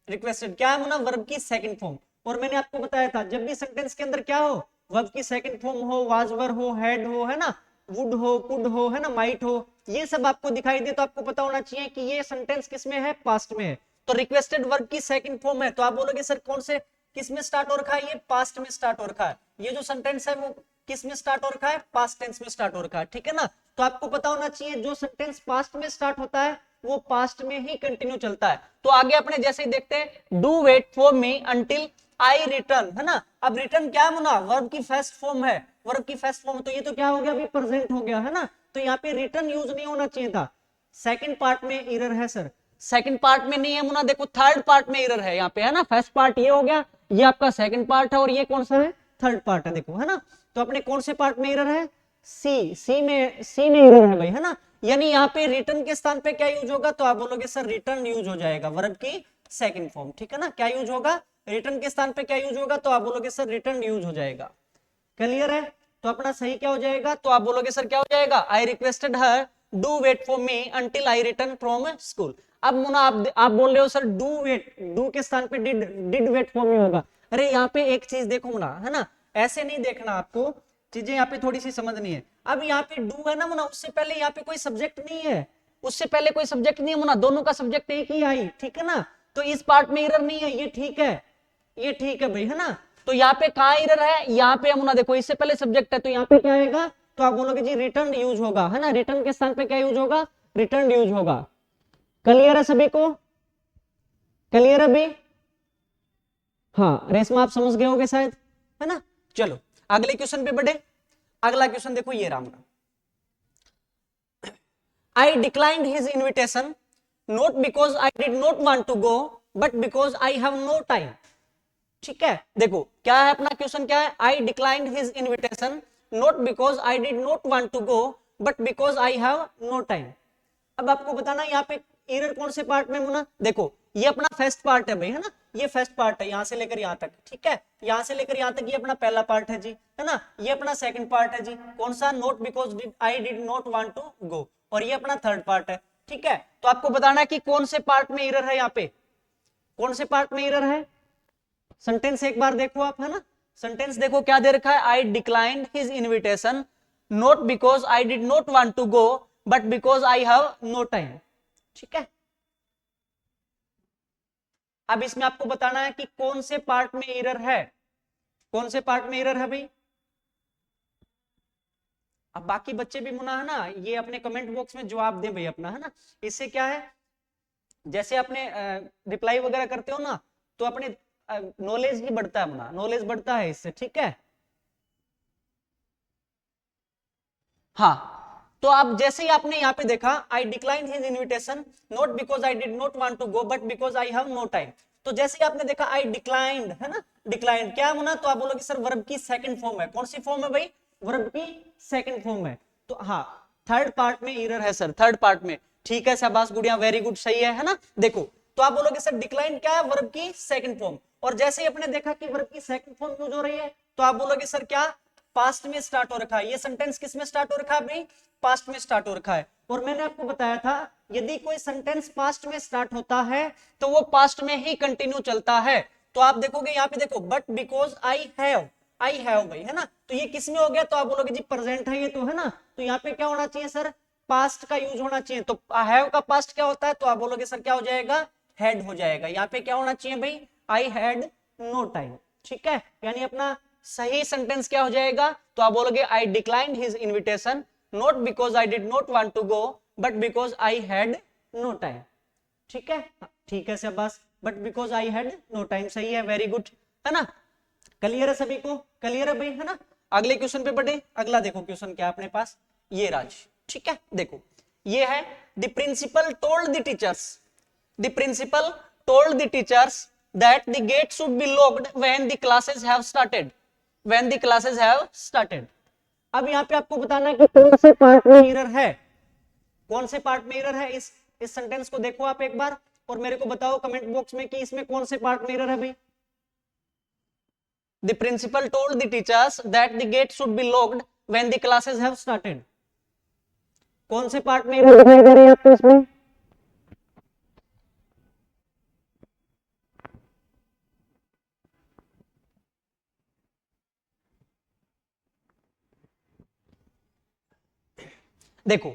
रिक्वेस्टेड क्या है ना, वर्ब की सेकंड फॉर्म, और मैंने आपको बताया था जब भी सेंटेंस के अंदर क्या हो, वर्ब की सेकंड फॉर्म हो, वाज वर हो, हैड हो, है ना, वुड हो, कुड हो, है ना, माइट हो, ये सब आपको दिखाई दे तो आपको पता होना चाहिए कि ये सेंटेंस किस में है, पास्ट में है। तो रिक्वेस्टेड वर्ब की सेकंड फॉर्म है, तो आप बोलोगे सर कौन से किस में स्टार्ट हो रखा है, ये पास्ट में स्टार्ट हो रखा है, ये जो सेंटेंस है वो किस में स्टार्ट हो रखा है, पास्ट टेंस में स्टार्ट हो रखा है, ठीक है ना। तो आपको पता होना चाहिए जो सेंटेंस पास्ट में स्टार्ट होता है वो पास्ट में ही कंटिन्यू चलता है। तो आगे अपने जैसे ही देखते हैं, to wait for me until I return, है ना, अब रिटर्न क्या है मुना, वर्ब की फर्स्ट फॉर्म है, वर्ब की फर्स्ट फॉर्म, तो ये तो क्या हो गया अभी, प्रेजेंट हो गया, है ना, तो यहाँ पे रिटर्न यूज नहीं होना चाहिए था, सेकंड पार्ट में एरर है सर, सेकंड पार्ट में नहीं है मुना, देखो थर्ड पार्ट में एरर है यहाँ पे, है ना, फर्स्ट पार्ट ये हो गया, ये आपका सेकंड पार्ट है, और ये कौन सा है, थर्ड पार्ट है, देखो, है ना। तो अपने कौन से पार्ट में एरर है, सी में एरर है भाई, है ना, यानी यहाँ पे रिटर्न के स्थान पे क्या यूज होगा, तो आप बोलोगे सर रिटर्न यूज हो जाएगा, वर्ब की सेकंड फॉर्म, ठीक है ना, क्या यूज होगा, रिटर्न के स्थान पे क्या यूज होगा, तो आप बोलोगे सर रिटर्न यूज हो जाएगा, क्लियर है। तो अपना सही क्या हो जाएगा, तो आप बोलोगे सर क्या हो जाएगा, I requested her to wait for me until I return from school. अब मुना आप बोल रहे हो सर डू वेट, डू के स्थान पे डिड वेट फॉर मी होगा, अरे यहाँ पे एक चीज देखो मुना, है ना, ऐसे नहीं देखना आपको, चीजें यहाँ पे थोड़ी सी समझनी है। अब यहाँ पे डू है ना मुना, उससे पहले यहाँ पे कोई सब्जेक्ट नहीं है, उससे पहले कोई सब्जेक्ट नहीं है मुना, दोनों का सब्जेक्ट एक ही आई, ठीक है ना, तो इस पार्ट में एरर नहीं है, ये ठीक है, ये ठीक है भाई, है ना। तो यहाँ पे कहाँ एरर है, यहाँ पे मुना देखो इससे पहले सब्जेक्ट है, तो यहाँ पे क्या आएगा, तो आप बोलोगे जी रिटर्न यूज होगा, है ना, रिटर्न के स्थान पे क्या यूज होगा, रिटर्न यूज होगा। क्लियर है सभी को, क्लियर है अभी, हाँ रेशमा आप समझ गए होगे शायद, है ना। चलो अगले क्वेश्चन पे बढ़े, अगला क्वेश्चन देखो ये राम का, I declined his invitation not because I did not want to go but because I have no time, ठीक है। देखो क्या है अपना क्वेश्चन, क्या है, I declined his invitation not because I did not want to go but because I have no time. अब आपको बताना यहाँ पे एरर कौन से पार्ट में होना, देखो ये अपना फर्स्ट पार्ट है भाई, है ना, ये फर्स्ट पार्ट है यहाँ से लेकर यहाँ तक, ठीक है, यहाँ से लेकर यहाँ तक ये अपना पहला पार्ट है जी, है ना, ये अपना सेकंड पार्ट है जी, कौन सा, not because I did not want to go, और ये अपना थर्ड पार्ट है, ठीक है। तो आपको बताना है कि कौन से पार्ट में एरर है, यहाँ पे कौन से पार्ट में एरर है, सेंटेंस एक बार देखो आप, है ना, सेंटेंस देखो क्या दे रखा है, I declined his invitation not because I did not want to go but because I have no time, ठीक है। अब इसमें आपको बताना है कि कौन से पार्ट में एरर है, कौन से पार्ट में एरर है भाई। अब बाकी बच्चे भी मुना, है ना, ये अपने कमेंट बॉक्स में जवाब दे भाई अपना, है ना, इससे क्या है, जैसे अपने रिप्लाई वगैरह करते हो ना, तो अपने नॉलेज ही बढ़ता है मुना, नॉलेज बढ़ता है इससे, ठीक है। हाँ तो आप जैसे ही आपने यहाँ पे देखा, I decline his invitation not because I did not want to go but because I have no time, तो जैसे ही आपने देखा आई डिक्लाइंड, है ना, डिक्लाइंड क्या होना, तो आप बोलोगे सर वर्ब की सेकंड फॉर्म है, कौन सी फॉर्म है भाई, वर्ब की सेकंड फॉर्म है, तो हाँ थर्ड पार्ट में एरर है सर, थर्ड पार्ट में, ठीक है शाबाश गुड़िया, वेरी गुड, सही है ना। देखो तो आप बोलोगे सर डिक्लाइन क्या है, वर्ब की सेकंड फॉर्म, और जैसे ही अपने देखा कि वर्ब की सेकंड फॉर्म यूज हो रही है, तो आप बोलोगे सर क्या, पास्ट में स्टार्ट हो रखा है, ये सेंटेंस किस में स्टार्ट हो रखा है भाई, पास्ट में स्टार्ट हो रखा है। और मैंने आपको बताया था यदि कोई सेंटेंस पास्ट में स्टार्ट होता है तो वो पास्ट में ही कंटिन्यू चलता है, तो आप देखोगे यहाँ पे देखो, बट बिकॉज आई हैव भाई, है ना, तो ये किस में हो गया, तो आप बोलोगे जी प्रेजेंट है ये तो, है ना, तो यहाँ पे क्या होना चाहिए सर, पास्ट का यूज होना चाहिए, तो हैव का पास्ट क्या होता है, तो आप बोलोगे सर क्या हो जाएगा, हैड हो जाएगा, यहाँ पे क्या होना चाहिए भाई, आई हैड नो टाइम, ठीक है, यानी अपना सही सेंटेंस क्या हो जाएगा, तो आप बोलोगे I declined his invitation not because I did not want to go but because I had no time. ठीक है, ठीक है शाबाश, but because I had no time, सही है, वेरी गुड, है ना। क्लियर है सभी को, क्लियर है भाई, है ना। अगले क्वेश्चन पे बढ़े। अगला देखो क्वेश्चन क्या है अपने पास, ये राज, ठीक है, देखो ये है, the principal told the teachers, the principal told the teachers that the gate should be locked when the classes have started, when the classes have started. अब यहाँ पे आपको बताना है कि कौन से पार्ट में एरर है, कौन से पार्ट में एरर है। इस सेंटेंस को देखो आप एक बार और मेरे को बताओ कमेंट बॉक्स में कि इसमें कौन से पार्ट में एरर है भाई। The principal told the teachers that the gate should be locked when the classes have started. कौन से पार्ट में एरर दिखाई दे रही है आपको इसमें? देखो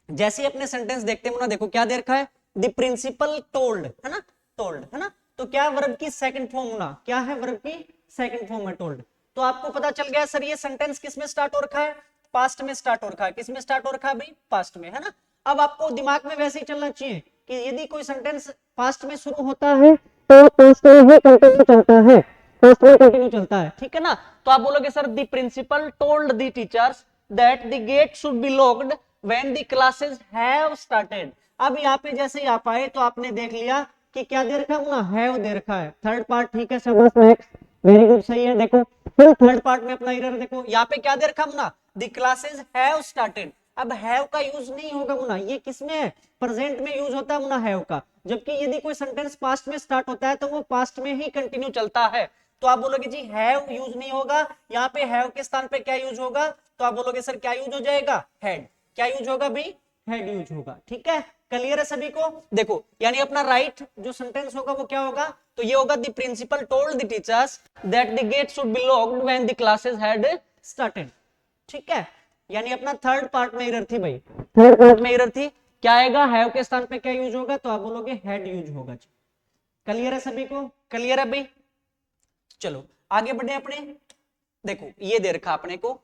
जैसे अपने सेंटेंस देखते हैं ना, देखो क्या दे रखा है, द प्रिंसिपल टोल्ड, है ना, टोल्ड, है ना, तो क्या वर्ब की सेकंड फॉर्म होना, क्या है वर्ब की सेकंड फॉर्म है टोल्ड। तो आपको पता चल गया सर ये सेंटेंस किस में स्टार्ट हो रखा है, पास्ट में स्टार्ट हो रखा है। किस में स्टार्ट हो रखा है भाई, पास्ट में, है ना। अब आपको दिमाग में वैसे ही चलना चाहिए कि यदि कोई सेंटेंस पास्ट में शुरू होता है तो पास्ट में ही कंटिन्यू चलता है, पास्ट में कंटिन्यू चलता है, ठीक है ना। तो आप बोलोगे sir the principal told the teachers that the gate should be locked when the classes have started. अब यहाँ पे जैसे ही आप आए तो आपने देख लिया कि क्या दे रखा है ना, हैव दे रखा है, थर्ड पार्ट, ठीक है शाबाश, नेक्स्ट, वेरी गुड, सही है। देखो फिर थर्ड पार्ट में अपना एरर देखो, यहाँ पे क्या दे रखा मुना, द क्लासेस हैव स्टार्टेड। अब हैव का यूज नहीं होगा मुना, ये किसमें है, प्रेजेंट में यूज होता है मुना हैव का। जबकि यदि कोई सेंटेंस पास्ट में स्टार्ट होता है तो वो पास्ट में ही कंटिन्यू चलता है। तो आप बोलोगे जी हैव यूज नहीं होगा, यहाँ पे हैव के स्थान पे क्या यूज होगा, तो आप बोलोगे सर क्या यूज हो जाएगा, हैड। क्या यूज होगा भाई, हैड यूज होगा, ठीक है। क्लियर है सभी को। देखो यानी अपना राइट जो सेंटेंस होगा वो क्या होगा, तो ये होगा the principal told the teachers that the gate should be locked when the classes had started, ठीक है। यानी अपना थर्ड पार्ट में एरर थी भाई, थर्ड पार्ट में एरर थी। क्या आएगा, हैव के स्थान पे क्या यूज होगा, तो आप बोलोगे हैड यूज होगा। क्लियर है सभी को, क्लियर है भाई। चलो आगे बढ़े अपने। देखो ये दे रखा अपने को,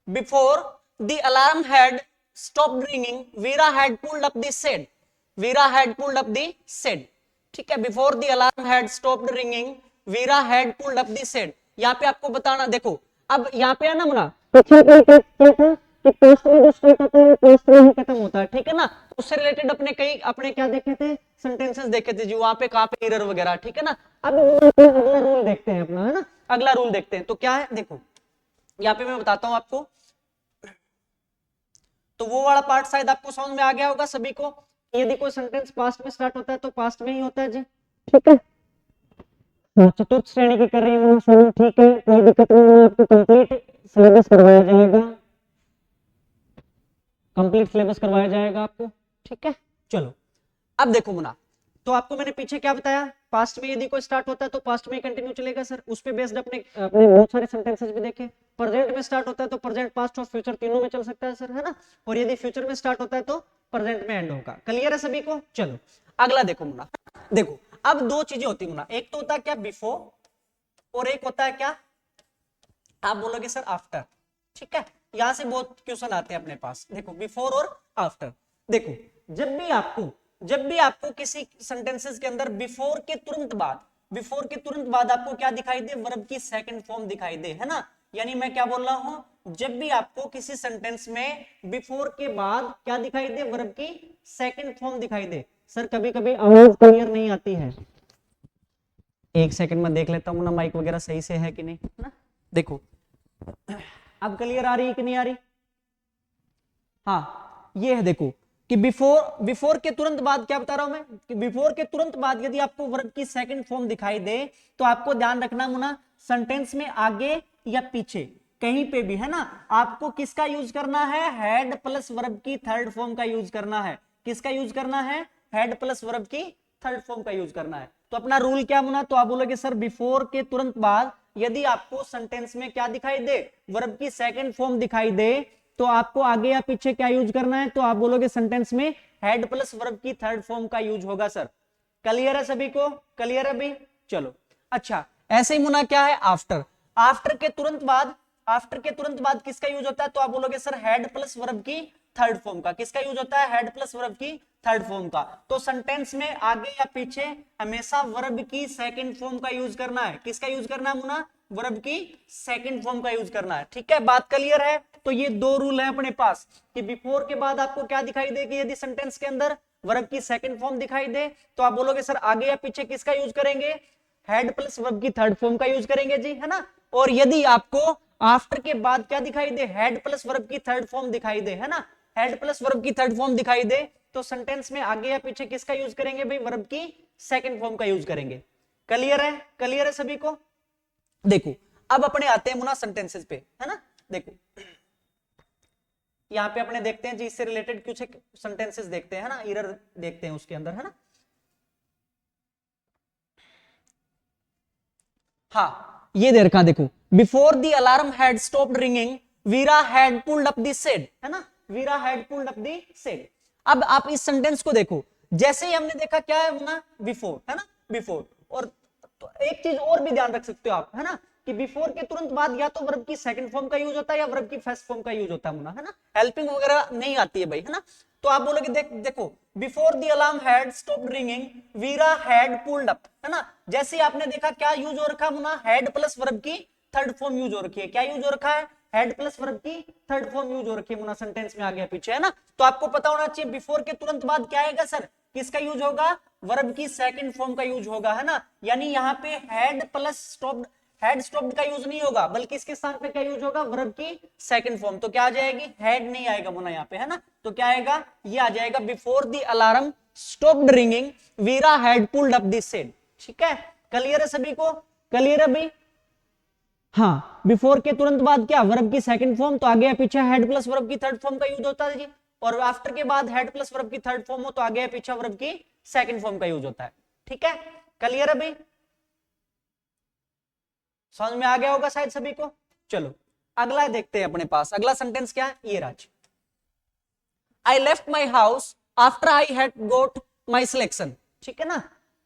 before the alarm had stopped ringing Veera had pulled up the shed, Veera had pulled up the shed, ठीक है। before the alarm had stopped ringing Veera had pulled up the shed। यहाँ पे आपको बताना, देखो अब यहाँ पे है ना मुना, कि पास्ट में जो स्टेट होता है पास्ट में ही खत्म होता है, ठीक है ना। उससे रिलेटेड अपने कई अपने क्या देखे थे, सेंटेंसेस देखे थे जो वहां पे कहाँ पे एरर वगैरह, ठीक है ना। अब अगला रूल देखते हैं अपना, है ना, अगला रूल देखते हैं। तो क्या है, देखो यहाँ पे मैं बताता हूँ आपको, तो वो वाला पार्ट शायद आपको समझ में आ गया होगा सभी को। यदि कोई सेंटेंस पास्ट में स्टार्ट होता है तो पास्ट में ही होता है जी, ठीक है। चतुर्थ श्रेणी की कर रही हूँ सुनो, ठीक है, कोई दिक्कत नहीं है, आपको कंप्लीट सिलेबस करवाया जाएगा, कंप्लीट सिलेबस करवाया जाएगा आपको, ठीक है। चलो अब देखो मुना, तो आपको मैंने पीछे क्या बताया, पास्ट में यदि कोई स्टार्ट होता है तो पास्ट में कंटिन्यू चलेगा सर। उस पे बेस्ड अपने बहुत सारे सेंटेंसेस भी देखे। प्रेजेंट में स्टार्ट होता है तो प्रेजेंट, पास्ट और फ्यूचर तीनों में चल सकता है सर, है ना। और यदि फ्यूचर में स्टार्ट होता है तो प्रेजेंट में एंड होगा। क्लियर है सभी को। चलो अगला देखो मुना, देखो अब दो चीजें होती है मुना, एक तो होता है क्या बिफोर और एक होता है क्या, आप बोलोगे सर आफ्टर, ठीक है। यहां से बहुत क्वेश्चन आते हैं अपने पास। देखो बिफोर और आफ्टर, देखो जब भी आपको किसी सेंटेंसेस के अंदर बिफोर के तुरंत बाद आपको क्या दिखाई दे, वर्ब की सेकंड फॉर्म दिखाई दे, है ना। यानी मैं क्या बोल रहा हूं, जब भी आपको किसी सेंटेंस में बिफोर के बाद क्या दिखाई दे, वर्ब की सेकंड फॉर्म दिखाई दे। सर कभी कभी आवाज क्लियर नहीं आती है, एक सेकंड में देख लेता हूं ना माइक वगैरह सही से है कि नहीं, है ना। देखो अब क्लियर आ रही है कि नहीं आ रही, हाँ ये है, देखो कि बिफोर के तुरंत बाद, क्या बता रहा हूं मैं, कि बिफोर के तुरंत बाद यदि आपको वर्ब की सेकंड फॉर्म दिखाई दे तो आपको ध्यान रखना मुना, सेंटेंस में आगे या पीछे कहीं पे भी, है ना, आपको किसका यूज करना है, हैड प्लस वर्ब की थर्ड फॉर्म का यूज करना है। किसका यूज करना है, हैड प्लस वर्ब की थर्ड फॉर्म का यूज करना है। तो अपना रूल क्या मुना, तो आप बोलोगे सर बिफोर के तुरंत बाद यदि आपको सेंटेंस में क्या दिखाई दे, वर्ब की सेकंड फॉर्म दिखाई दे तो आपको आगे या पीछे क्या यूज करना है, तो आप बोलोगे सेंटेंस में हेड प्लस वर्ब की थर्ड फॉर्म का यूज होगा सर। क्लियर है सभी को, क्लियर है भाई। चलो अच्छा, ऐसे ही मुना क्या है, आफ्टर के तुरंत बाद आफ्टर के तुरंत बाद किसका यूज होता है, तो आप बोलोगे सर हैड प्लस वर्ब की थर्ड फॉर्म का। किसका यूज होता है, हैड प्लस वर्ब की थर्ड फॉर्म का। तो सेंटेंस में आगे या पीछे हमेशा वर्ब की सेकंड फॉर्म का यूज करना है। किसका यूज करना है मुन्ना, वर्ब की सेकंड फॉर्म का यूज करना है। ठीक है, बात क्लियर है। तो ये दो रूल है अपने पास कि बिफोर के बाद आपको क्या दिखाई देगी, यदि सेंटेंस के अंदर वर्ब की सेकंड फॉर्म दिखाई दे तो आप बोलोगे सर आगे या पीछे किसका यूज करेंगे, हेड प्लस वर्ब की थर्ड फॉर्म का यूज करेंगे जी, है ना। और यदि आपको आफ्टर के बाद क्या दिखाई दे, हेड प्लस वर्ब की थर्ड फॉर्म दिखाई दे, है ना, हेड प्लस वर्ब की थर्ड फॉर्म दिखाई दे तो सेंटेंस में आगे या पीछे किसका यूज करेंगे भाई, वर्ब की सेकंड फॉर्म का यूज करेंगे। क्लियर है, क्लियर है सभी को। देखो अब अपने आते हैं मुना सेंटेंसेस पे, है ना। देखो यहाँ पे अपने देखते हैं जी, इससे रिलेटेड कुछ एक सेंटेंसेस देखते हैं, है ना, एरर देखते हैं उसके अंदर, है ना। हाँ ये दे रखा, देखो before the alarm had stopped ringing Veera had pulled up the shade, है ना, Veera had pulled up the shade. अब आप इस सेंटेंस को देखो, जैसे ही हमने देखा क्या है ना, बिफोर, है ना, बिफोर। और तो एक चीज और भी ध्यान रख सकते हो आप, है ना, कि बिफोर के तुरंत बाद या तो वर्ब की सेकंड फॉर्म का यूज होता है या वर्ब की फर्स्ट फॉर्म का यूज होता है मुना, है ना, हेल्पिंग वगैरह नहीं आती है भाई, है ना। तो आप बोलोगे देखो before the alarm had stopped ringing Veera had pulled up, है ना। जैसे आपने देखा क्या यूज हो रखा मुना, हैड प्लस वर्ब की थर्ड फॉर्म यूज हो रखी है। क्या यूज हो रखा है, हेड प्लस वर्ब की थर्ड फॉर्म यूज हो रखी है मुना, सेंटेंस में आ गया पीछे, है ना। तो आपको पता होना चाहिए बिफोर के तुरंत बाद क्या आएगा सर, किसका यूज होगा, वर्ब की सेकंड फॉर्म का यूज होगा, है ना। यानी यहाँ पे head plus stopped, head stopped का यूज नहीं होगा, बल्कि इसके स्थान पे क्या यूज होगा, वर्ब की सेकंड फॉर्म। तो क्या आ जाएगी, हेड नहीं आएगा मुना यहाँ पे, है ना। तो क्या आएगा, ये आ जाएगा before the alarm stopped ringing Veera had pulled up the shade. ठीक है, क्लियर है सभी को, क्लियर है भाई। हाँ बिफोर के तुरंत बाद क्या, वर्ब की सेकंड फॉर्म, तो आगे या पीछे हेड प्लस वर्ब की थर्ड फॉर्म का यूज होता है जी। और आफ्टर के बाद हेड प्लस वर्ब की थर्ड फॉर्म हो तो आगे या पीछे वर्ब की सेकंड फॉर्म का यूज होता है। ठीक है, क्लियर है भाई, समझ में आ गया होगा शायद सभी को। चलो अगला देखते हैं अपने पास, अगला सेंटेंस क्या है, ये Raj, I left my house after I had got my selection. ठीक है ना,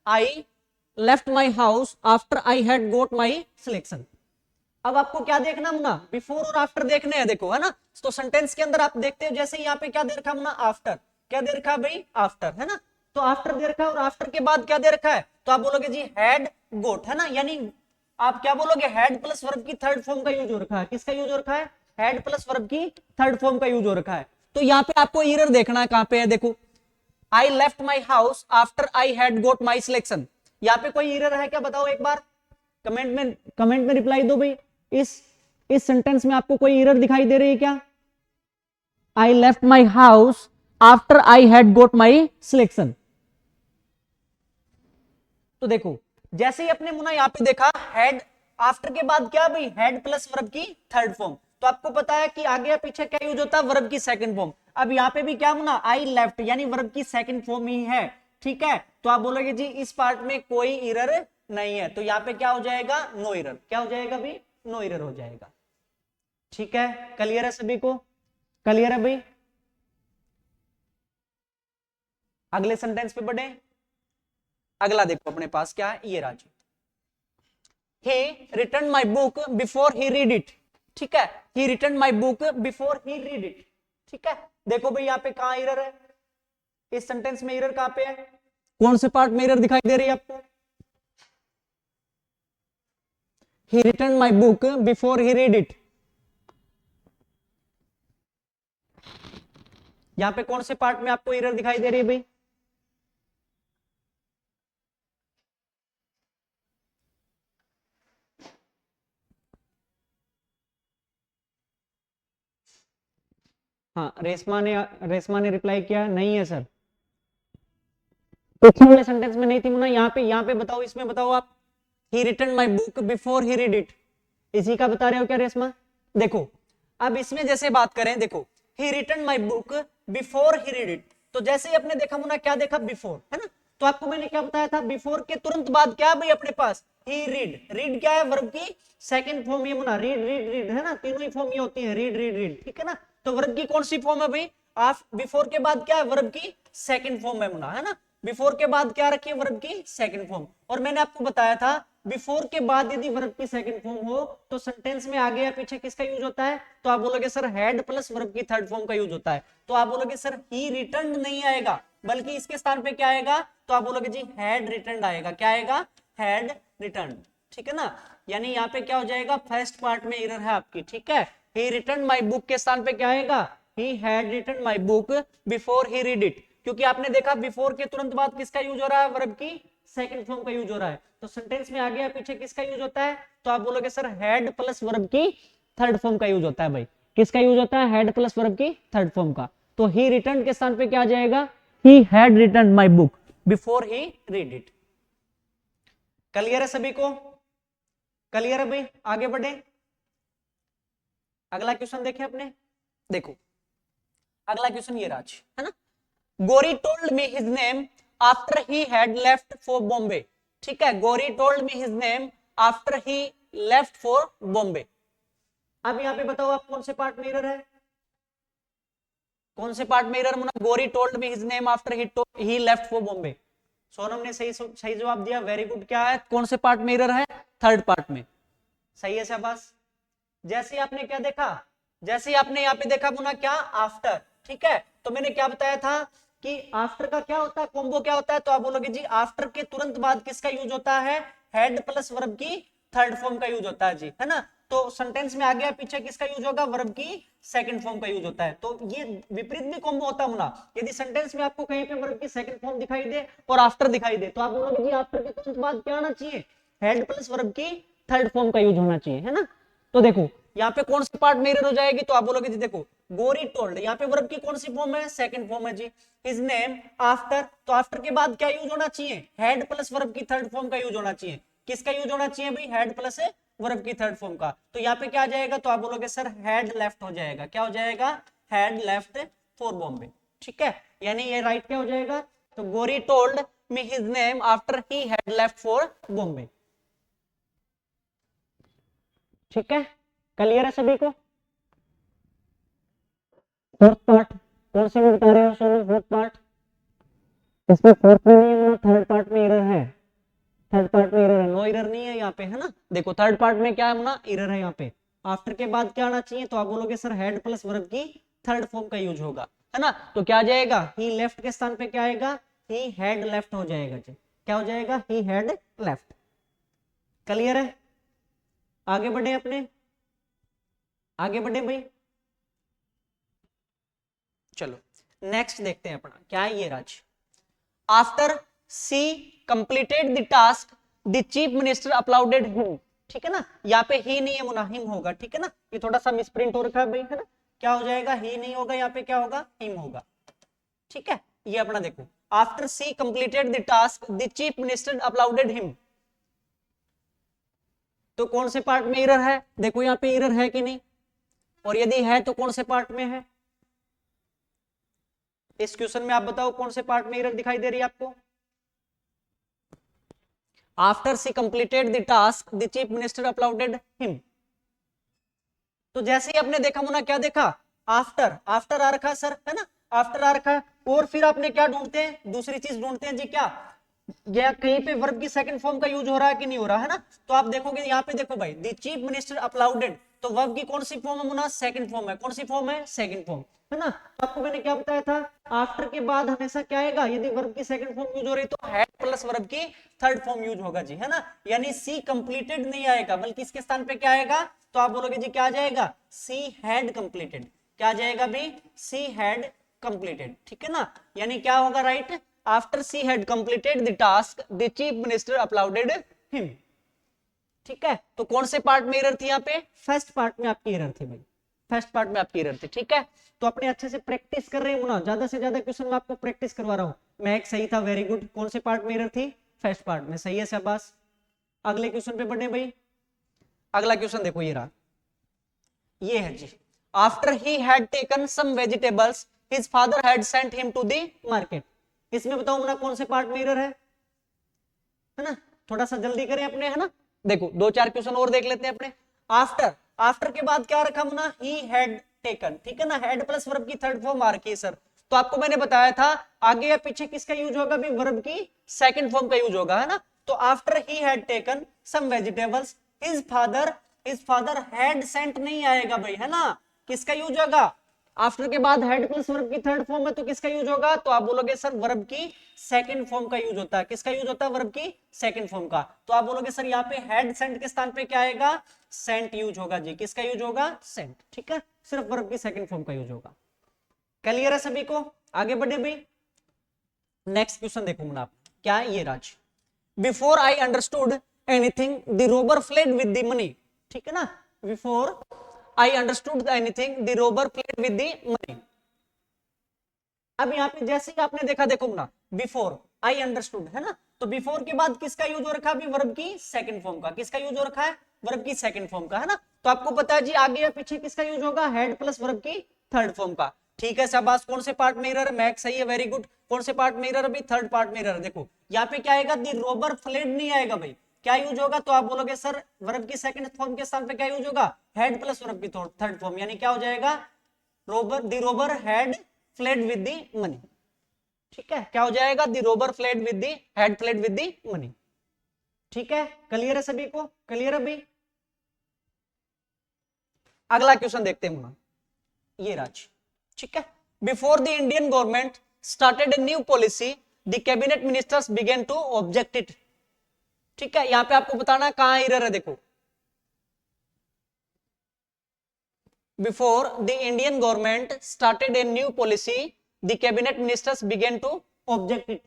I left my house after I had got my selection. अब आपको क्या देखना मुना, बिफोर और आफ्टर देखने हैं, देखो, है ना। तो सेंटेंस के अंदर आप देखते हो जैसे यहाँ पे क्या दे रखा मुना, आफ्टर, क्या दे रखा भाई, आफ्टर, है ना। तो आफ्टर दे रखा है और आफ्टर के बाद क्या दे रखा है, तो आप बोलोगे जी हैड गोट, है ना। यानी आप क्या बोलोगे, हेड प्लस वर्ब की थर्ड फॉर्म का यूज हो रखा है। किसका यूज हो रखा है, हेड प्लस वर्ब की थर्ड फॉर्म का यूज हो रखा है। तो यहाँ पे आपको एरर देखना है, कहां पे है, देखो I left my house after I had got my selection. यहाँ पे कोई एरर है क्या, बताओ एक बार, कमेंट में रिप्लाई दो भाई। इस सेंटेंस में आपको कोई एरर दिखाई दे रही है क्या, I left my house after I had got my selection. तो देखो जैसे ही अपने मुना यहाँ पे देखा, हेड आफ्टर के बाद क्या भाई, हेड प्लस वर्ब की थर्ड फॉर्म। तो आपको पता है कि आगे या पीछे क्या यूज होता है, वर्ब की सेकंड फॉर्म। अब यहाँ पे भी क्या मुना, आई लेफ्ट यानी वर्ब की सेकंड फॉर्म ही है। ठीक है, तो आप बोलोगे जी इस पार्ट में कोई एरर नहीं है, तो यहाँ पे क्या हो जाएगा, नो एरर। क्या हो जाएगा भाई, नो एरर हो जाएगा। ठीक है, क्लियर है सभी को, क्लियर है भाई। अगले सेंटेंस पे बढ़े, अगला देखो अपने पास क्या है, ये Raju, he returned my book before he read it। ठीक है, he returned my book before he read it। ठीक है, देखो भाई यहाँ पे कहां एरर है, इस सेंटेंस में एरर कहां पे है, कौन से पार्ट में एरर दिखाई दे रही है आपको, he returned my book before he read it। यहाँ पे कौन से पार्ट में आपको एरर दिखाई दे रही है भाई, हाँ रेशमा ने रिप्लाई किया नहीं है सर, पिछले वाले सेंटेंस में नहीं थी मुन्ना, यहाँ पे बताओ, इसमें बताओ आप, he returned my book before he read it, इसी का बता रहे हो क्या रेशमा। देखो अब इसमें जैसे बात करें, देखो he returned my book before he read it, तो जैसे ही अपने देखा मुन्ना, क्या देखा, बिफोर, है ना। तो आपको मैंने क्या बताया था, बिफोर के तुरंत बाद क्या भाई अपने पास, he read, रीड क्या है, वर्ब की सेकंड फॉर्म ये मुन्ना, रीड रीड रीड, है ना, तीनों ही फॉर्म ये होती है, रीड रीड रीड। ठीक है ना, तो वर्ब की कौन सी फॉर्म है भाई, आप बिफोर के बाद क्या है, वर्ब की सेकंड फॉर्म है मुन्ना, है ना। बिफोर के बाद क्या रखी है, वर्ब की सेकंड फॉर्म। और मैंने आपको बताया था बिफोर के बाद यदि वर्ब की सेकंड फॉर्म हो तो सेंटेंस में आगे या पीछे किसका यूज होता है? तो आप बोलोगे सर हैड प्लस वर्ब की थर्ड फॉर्म का यूज होता है। तो आप बोलोगे सर ही रिटर्न्ड नहीं आएगा, बल्कि इसके स्थान पे क्या आएगा? तो आप बोलोगे जी हैड रिटर्न्ड आएगा। क्या आएगा? Had returned. ठीक है ना, यानी यहाँ पे क्या हो जाएगा? फर्स्ट पार्ट में एरर है आपकी। ठीक है, ही रिटर्न माई बुक के स्थान पे क्या आएगा? He had return my book before he read it, क्योंकि आपने देखा बिफोर के तुरंत बाद किसका यूज हो रहा है? वर्ब की सेकंड फॉर्म का यूज हो रहा है। तो सेंटेंस में आगे या पीछे किसका यूज होता है? तो आप बोलोगे सर हैड प्लस वर्ब की थर्ड फॉर्म का यूज होता है। भाई किसका यूज होता है? हैड प्लस वर्ब की थर्ड फॉर्म का। तो ही रिटर्न के स्थान पे क्या आ जाएगा? He had return my book before he read it. Clear है सभी को? क्लियर है भाई? आगे बढ़े, अगला क्वेश्चन देखें अपने। देखो अगला क्वेश्चन ये राज है ना, गोरी told me his name after he had left for Bombay. ठीक है, गोरी told me his name after he left for Bombay. अब यहाँ पे बताओ आप कौन से पार्ट में एरर है? कौन से पार्ट में एरर? गोरी told me his name after he left for Bombay. Sonam ने सही जवाब दिया, वेरी गुड। क्या है, कौन से पार्ट में एरर है? थर्ड पार्ट में। सही है, शाबाश। जैसे आपने क्या देखा? जैसे आपने यहाँ पे देखा मुना क्या? आफ्टर। ठीक है, तो मैंने क्या बताया था कि आफ्टर का क्या होता है? कॉम्बो क्या होता है? तो आप बोलोगे जी आफ्टर के तुरंत बाद किसका यूज होता है? हेड प्लस वर्ब की थर्ड फॉर्म का यूज होता है जी, है ना। तो सेंटेंस में आगे या पीछे किसका यूज होगा? वर्ब की सेकंड फॉर्म का यूज होता है। तो ये विपरीत भी कॉम्बो होता है मुना। यदि सेंटेंस में आपको कहीं पे वर्ब की सेकंड फॉर्म दिखाई दे और आफ्टर दिखाई दे, तो आप बोलोगे जी आफ्टर के तुरंत बाद क्या आना चाहिए? हेड प्लस वर्ब की थर्ड फॉर्म का यूज होना चाहिए, है ना। तो देखो यहाँ पे कौन सी पार्ट में एरर हो जाएगी? तो आप बोलोगे जी देखो गोरी टोल्ड, यहाँ पे वर्ब की कौन सी फॉर्म है? सेकंड फॉर्म है जी। हिज नेम आफ्टर, तो आफ्टर के बाद क्या यूज होना चाहिए? हेड प्लस वर्ब की थर्ड फॉर्म का यूज होना चाहिए। किसका यूज होना चाहिए भाई? हेड प्लस वर्ब की थर्ड फॉर्म का। तो यहाँ पे क्या आ जाएगा? तो आप बोलोगे सर हेड लेफ्ट हो जाएगा। क्या हो जाएगा? Head left for Bombay. ठीक है, यानी ये राइट क्या हो जाएगा? तो गोरी told me his name after he had left for Bombay. ठीक है, क्लियर है सभी को? फोर्थ पार्ट कौन से में बता रहे हो सोनू? फोर्थ पार्ट इसमें फोर्थ में नहीं है, थर्ड पार्ट में एरर है। थर्ड पार्ट में एरर है, नो एरर नहीं है यहाँ पे, है ना। देखो थर्ड पार्ट में क्या है ना, एरर है यहाँ पे। आफ्टर के बाद क्या आना चाहिए? तो आप बोलोगे सर हेड प्लस वर्ब की थर्ड फॉर्म का यूज होगा, है ना। तो क्या आ जाएगा? ही लेफ्ट के स्थान पे क्या आएगा? ही हैड लेफ्ट हो जाएगा जी। क्या हो जाएगा? He had left. क्लियर है? आगे बढ़े अपने, आगे बढ़े भाई। चलो नेक्स्ट देखते हैं अपना क्या है ये Raj. After she completed the task the chief minister applauded him. ठीक है ना, यहाँ पे ही नहीं है मुना, हिम होगा। ठीक है ना, ये थोड़ा सा मिसप्रिंट हो रखा है भाई, है ना। क्या हो जाएगा? ही नहीं होगा, यहाँ पे क्या होगा? हिम होगा। ठीक है, ये अपना देखो after she completed the task the chief minister applauded him. तो कौन से पार्ट में एरर है? देखो यहाँ पे एरर है कि नहीं, और यदि है तो कौन से पार्ट में है? इस क्वेश्चन में आप बताओ कौन से पार्ट में एरर दिखाई दे रही है आपको? After she completed the task the chief minister applauded him. तो जैसे ही आपने देखा मुना, क्या देखा? आफ्टर, आफ्टर आ रखा सर, है ना, आफ्टर आ रखा। और फिर आपने क्या ढूंढते हैं? दूसरी चीज ढूंढते हैं जी, क्या या कहीं पे वर्ब की सेकंड फॉर्म का यूज हो रहा है कि नहीं हो रहा, है ना। तो आप देखोगे यहाँ पे देखो भाई, द चीफ मिनिस्टर अपलाउडेड, तो वर्ब की कौन सी फॉर्म है मुना? सेकंड फॉर्म है। कौन सी फॉर्म है? सेकंड फॉर्म, है ना। तो आपको मैंने क्या बताया था? आफ्टर के बाद हमेशा क्या आएगा? यदि वर्ब की सेकंड फॉर्म यूज हो रही तो हैड प्लस वर्ब की थर्ड फॉर्म यूज होगा जी, है ना। यानी सी कंप्लीटेड नहीं आएगा, बल्कि इसके स्थान पे क्या आएगा? तो आप बोलोगे जी क्या आ जाएगा? She had completed. क्या आ जाएगा भाई? She had completed. ठीक है ना, यानी क्या होगा? Right, after she had completed the task the chief minister applauded him. ठीक है, तो कौन से पार्ट में एरर थी यहाँ पे? फर्स्ट पार्ट में आपकी एरर थी भाई, फर्स्ट पार्ट में आपकी एरर थी। ठीक है, तो अपने अच्छे से प्रैक्टिस कर रहे हैं ना, ज्यादा से ज्यादा क्वेश्चन में आपको प्रैक्टिस करवा रहा हूँ मैं। एक सही था, वेरी गुड। कौन से पार्ट में एरर थी? फर्स्ट पार्ट में। सही है, शाबाश। अगले क्वेश्चन पे बढ़े भाई। अगला क्वेश्चन देखो ये रहा, ये है जी। After he had taken some vegetables his father had sent him to the market. इसमें बताओ मुना कौन से पार्ट में एरर है ना। थोड़ा सा जल्दी करें अपने, है ना। देखो दो चार क्वेश्चन और देख लेते हैं अपने। आफ्टर, आफ्टर के बाद क्या रखा मुना? ही हैड टेकन। ठीक है ना, हैड प्लस वर्ब की थर्ड फॉर्म आ रखी है सर। तो आपको मैंने बताया था आगे या पीछे किसका यूज होगा भी? वर्ब की सेकंड फॉर्म का यूज होगा, है ना। तो after he had taken some vegetables his father had sent नहीं आएगा भाई, है ना, किसका यूज होगा, आफ्टर के बाद हेड प्लस वर्ब की थर्ड फॉर्म है तो किसका यूज होगा, तो आप बोलोगे सर वर्ब की सेकंड फॉर्म का यूज होता है, किसका यूज होता है, वर्ब की सेकंड फॉर्म का, तो आप बोलोगे सर यहाँ पे हेड सेंट के स्थान पे क्या आएगा, सेंट यूज होगा जी, किसका यूज होगा, सेंट, ठीक है, सिर्फ वर्ब की सेकंड फॉर्म का यूज होगा। क्लियर है सभी को, आगे बढ़े भाई। नेक्स्ट क्वेश्चन देखो आप, क्या है ये राज, before I understood anything the robber fled with the money, ठीक है ना, बिफोर I understood anything, the robber played with the money. अब यहाँ पे जैसे ही आपने देखा, देखो ना, बिफोर आई अंडरस्टूड है ना, तो बिफोर के बाद किसका यूज हो रखा है, अभी वर्ब की सेकंड फॉर्म का, किसका यूज हो रखा है, वर्ब की सेकंड फॉर्म का, है ना, तो आपको पता है जी आगे या पीछे किसका यूज होगा, हेड प्लस वर्ब की थर्ड फॉर्म का, ठीक है शाबाश, कौन से पार्ट में एरर है, मैक्स सही है, वेरी गुड, कौन से पार्ट में एरर, अभी थर्ड पार्ट में एरर, देखो यहाँ पे क्या आएगा, दी रोबर फ्लेड नहीं आएगा भाई, क्या यूज होगा, तो आप बोलोगे सर वर्ब की सेकंड फॉर्म के स्थान पे क्या यूज होगा, हेड प्लस वर्ब की थर्ड फॉर्म, यानी क्या हो जाएगा, robber, the robber had fled with the money, ठीक है, क्या हो जाएगा, the robber fled with the had fled with the money, ठीक है, क्लियर है सभी को, क्लियर है भाई। अगला क्वेश्चन देखते हैं ये राज, ठीक है, before the Indian government started a new policy the cabinet ministers began to object it, ठीक है, यहां पे आपको बताना कहां एरर है, देखो before the Indian government started a new policy the cabinet ministers began to object it,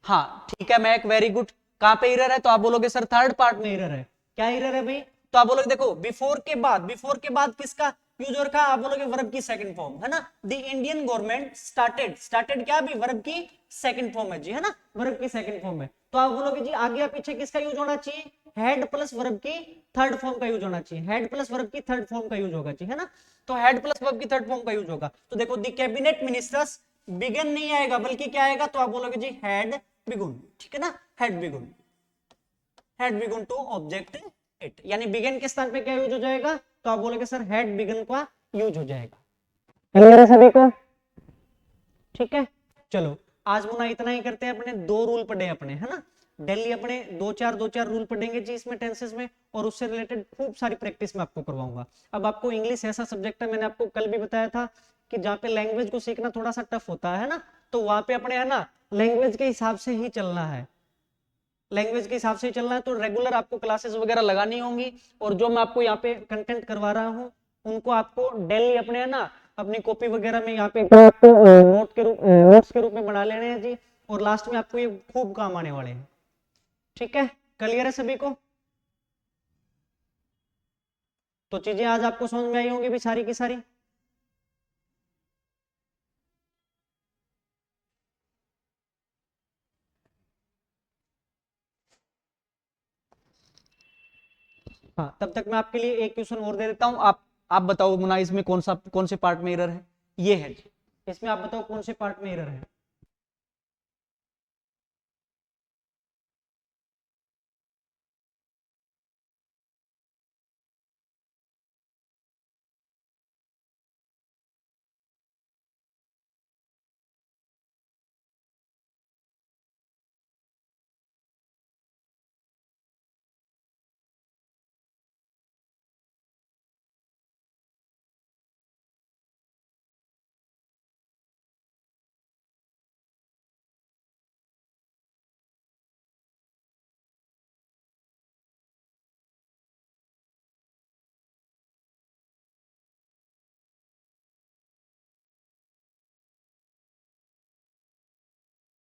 हाँ ठीक है मैक, वेरी गुड, कहां पे एरर है, तो आप बोलोगे सर थर्ड पार्ट में एरर है, क्या एरर है भाई, तो आप बोलोगे देखो बिफोर के बाद किसका यूज हो रखा है, आप बोलोगे वर्ब की सेकंड फॉर्म, है ना, द इंडियन गवर्नमेंट स्टार्टेड क्या भी वर्ब की सेकंड फॉर्म है जी, है ना, वर्ब की सेकंड फॉर्म है, तो आप बोलोगे जी आगे या पीछे किसका यूज होना चाहिए, हेड प्लस वर्ब की थर्ड फॉर्म का यूज होना चाहिए, हेड प्लस वर्ब की थर्ड फॉर्म का यूज होगा जी, है ना, तो हेड प्लस वर्ब की थर्ड फॉर्म का यूज होगा, तो देखो द कैबिनेट मिनिस्टर्स बिगन नहीं आएगा बल्कि क्या आएगा, तो आप बोलोगे जी हेड बिगुन, ठीक है ना, हेड बिगुन टू ऑब्जेक्ट इट, यानी बिगन के स्थान पे क्या यूज हो जाएगा, तो आप बोलोगे सर हेड बिगन का यूज हो जाएगा, क्लियर है सभी को, ठीक है, चलो आज मुना इतना ही करते हैं, अपने दो रूल पढ़े अपने, है ना, डेली अपने दो चार रूल पढ़ेंगे जी इसमें टेंसेस में, और उससे रिलेटेड खूब सारी प्रैक्टिस मैं आपको करवाऊंगा। अब आपको इंग्लिश ऐसा सब्जेक्ट है, मैंने आपको कल भी बताया था कि जहाँ पे लैंग्वेज को सीखना थोड़ा सा टफ होता है ना, तो वहां पे अपने है ना लैंग्वेज के हिसाब से ही चलना है, लैंग्वेज के हिसाब से चलना है, तो रेगुलर आपको क्लासेस वगैरह लगानी होंगी, और जो मैं आपको यहाँ पे कंटेंट करवा रहा हूँ उनको आपको डेली अपने है ना अपनी कॉपी वगैरह में यहाँ पे नोट्स के रूप में बना लेने हैं जी, और लास्ट में आपको ये खूब काम आने वाले हैं, ठीक है, क्लियर है सभी को, तो चीजें आज आपको समझ में आई होंगी भी सारी की सारी। हाँ तब तक मैं आपके लिए एक क्वेश्चन और दे देता हूँ, आप बताओ मुना इसमें कौन से पार्ट में एरर है, ये है जी, इसमें आप बताओ कौन से पार्ट में एरर है,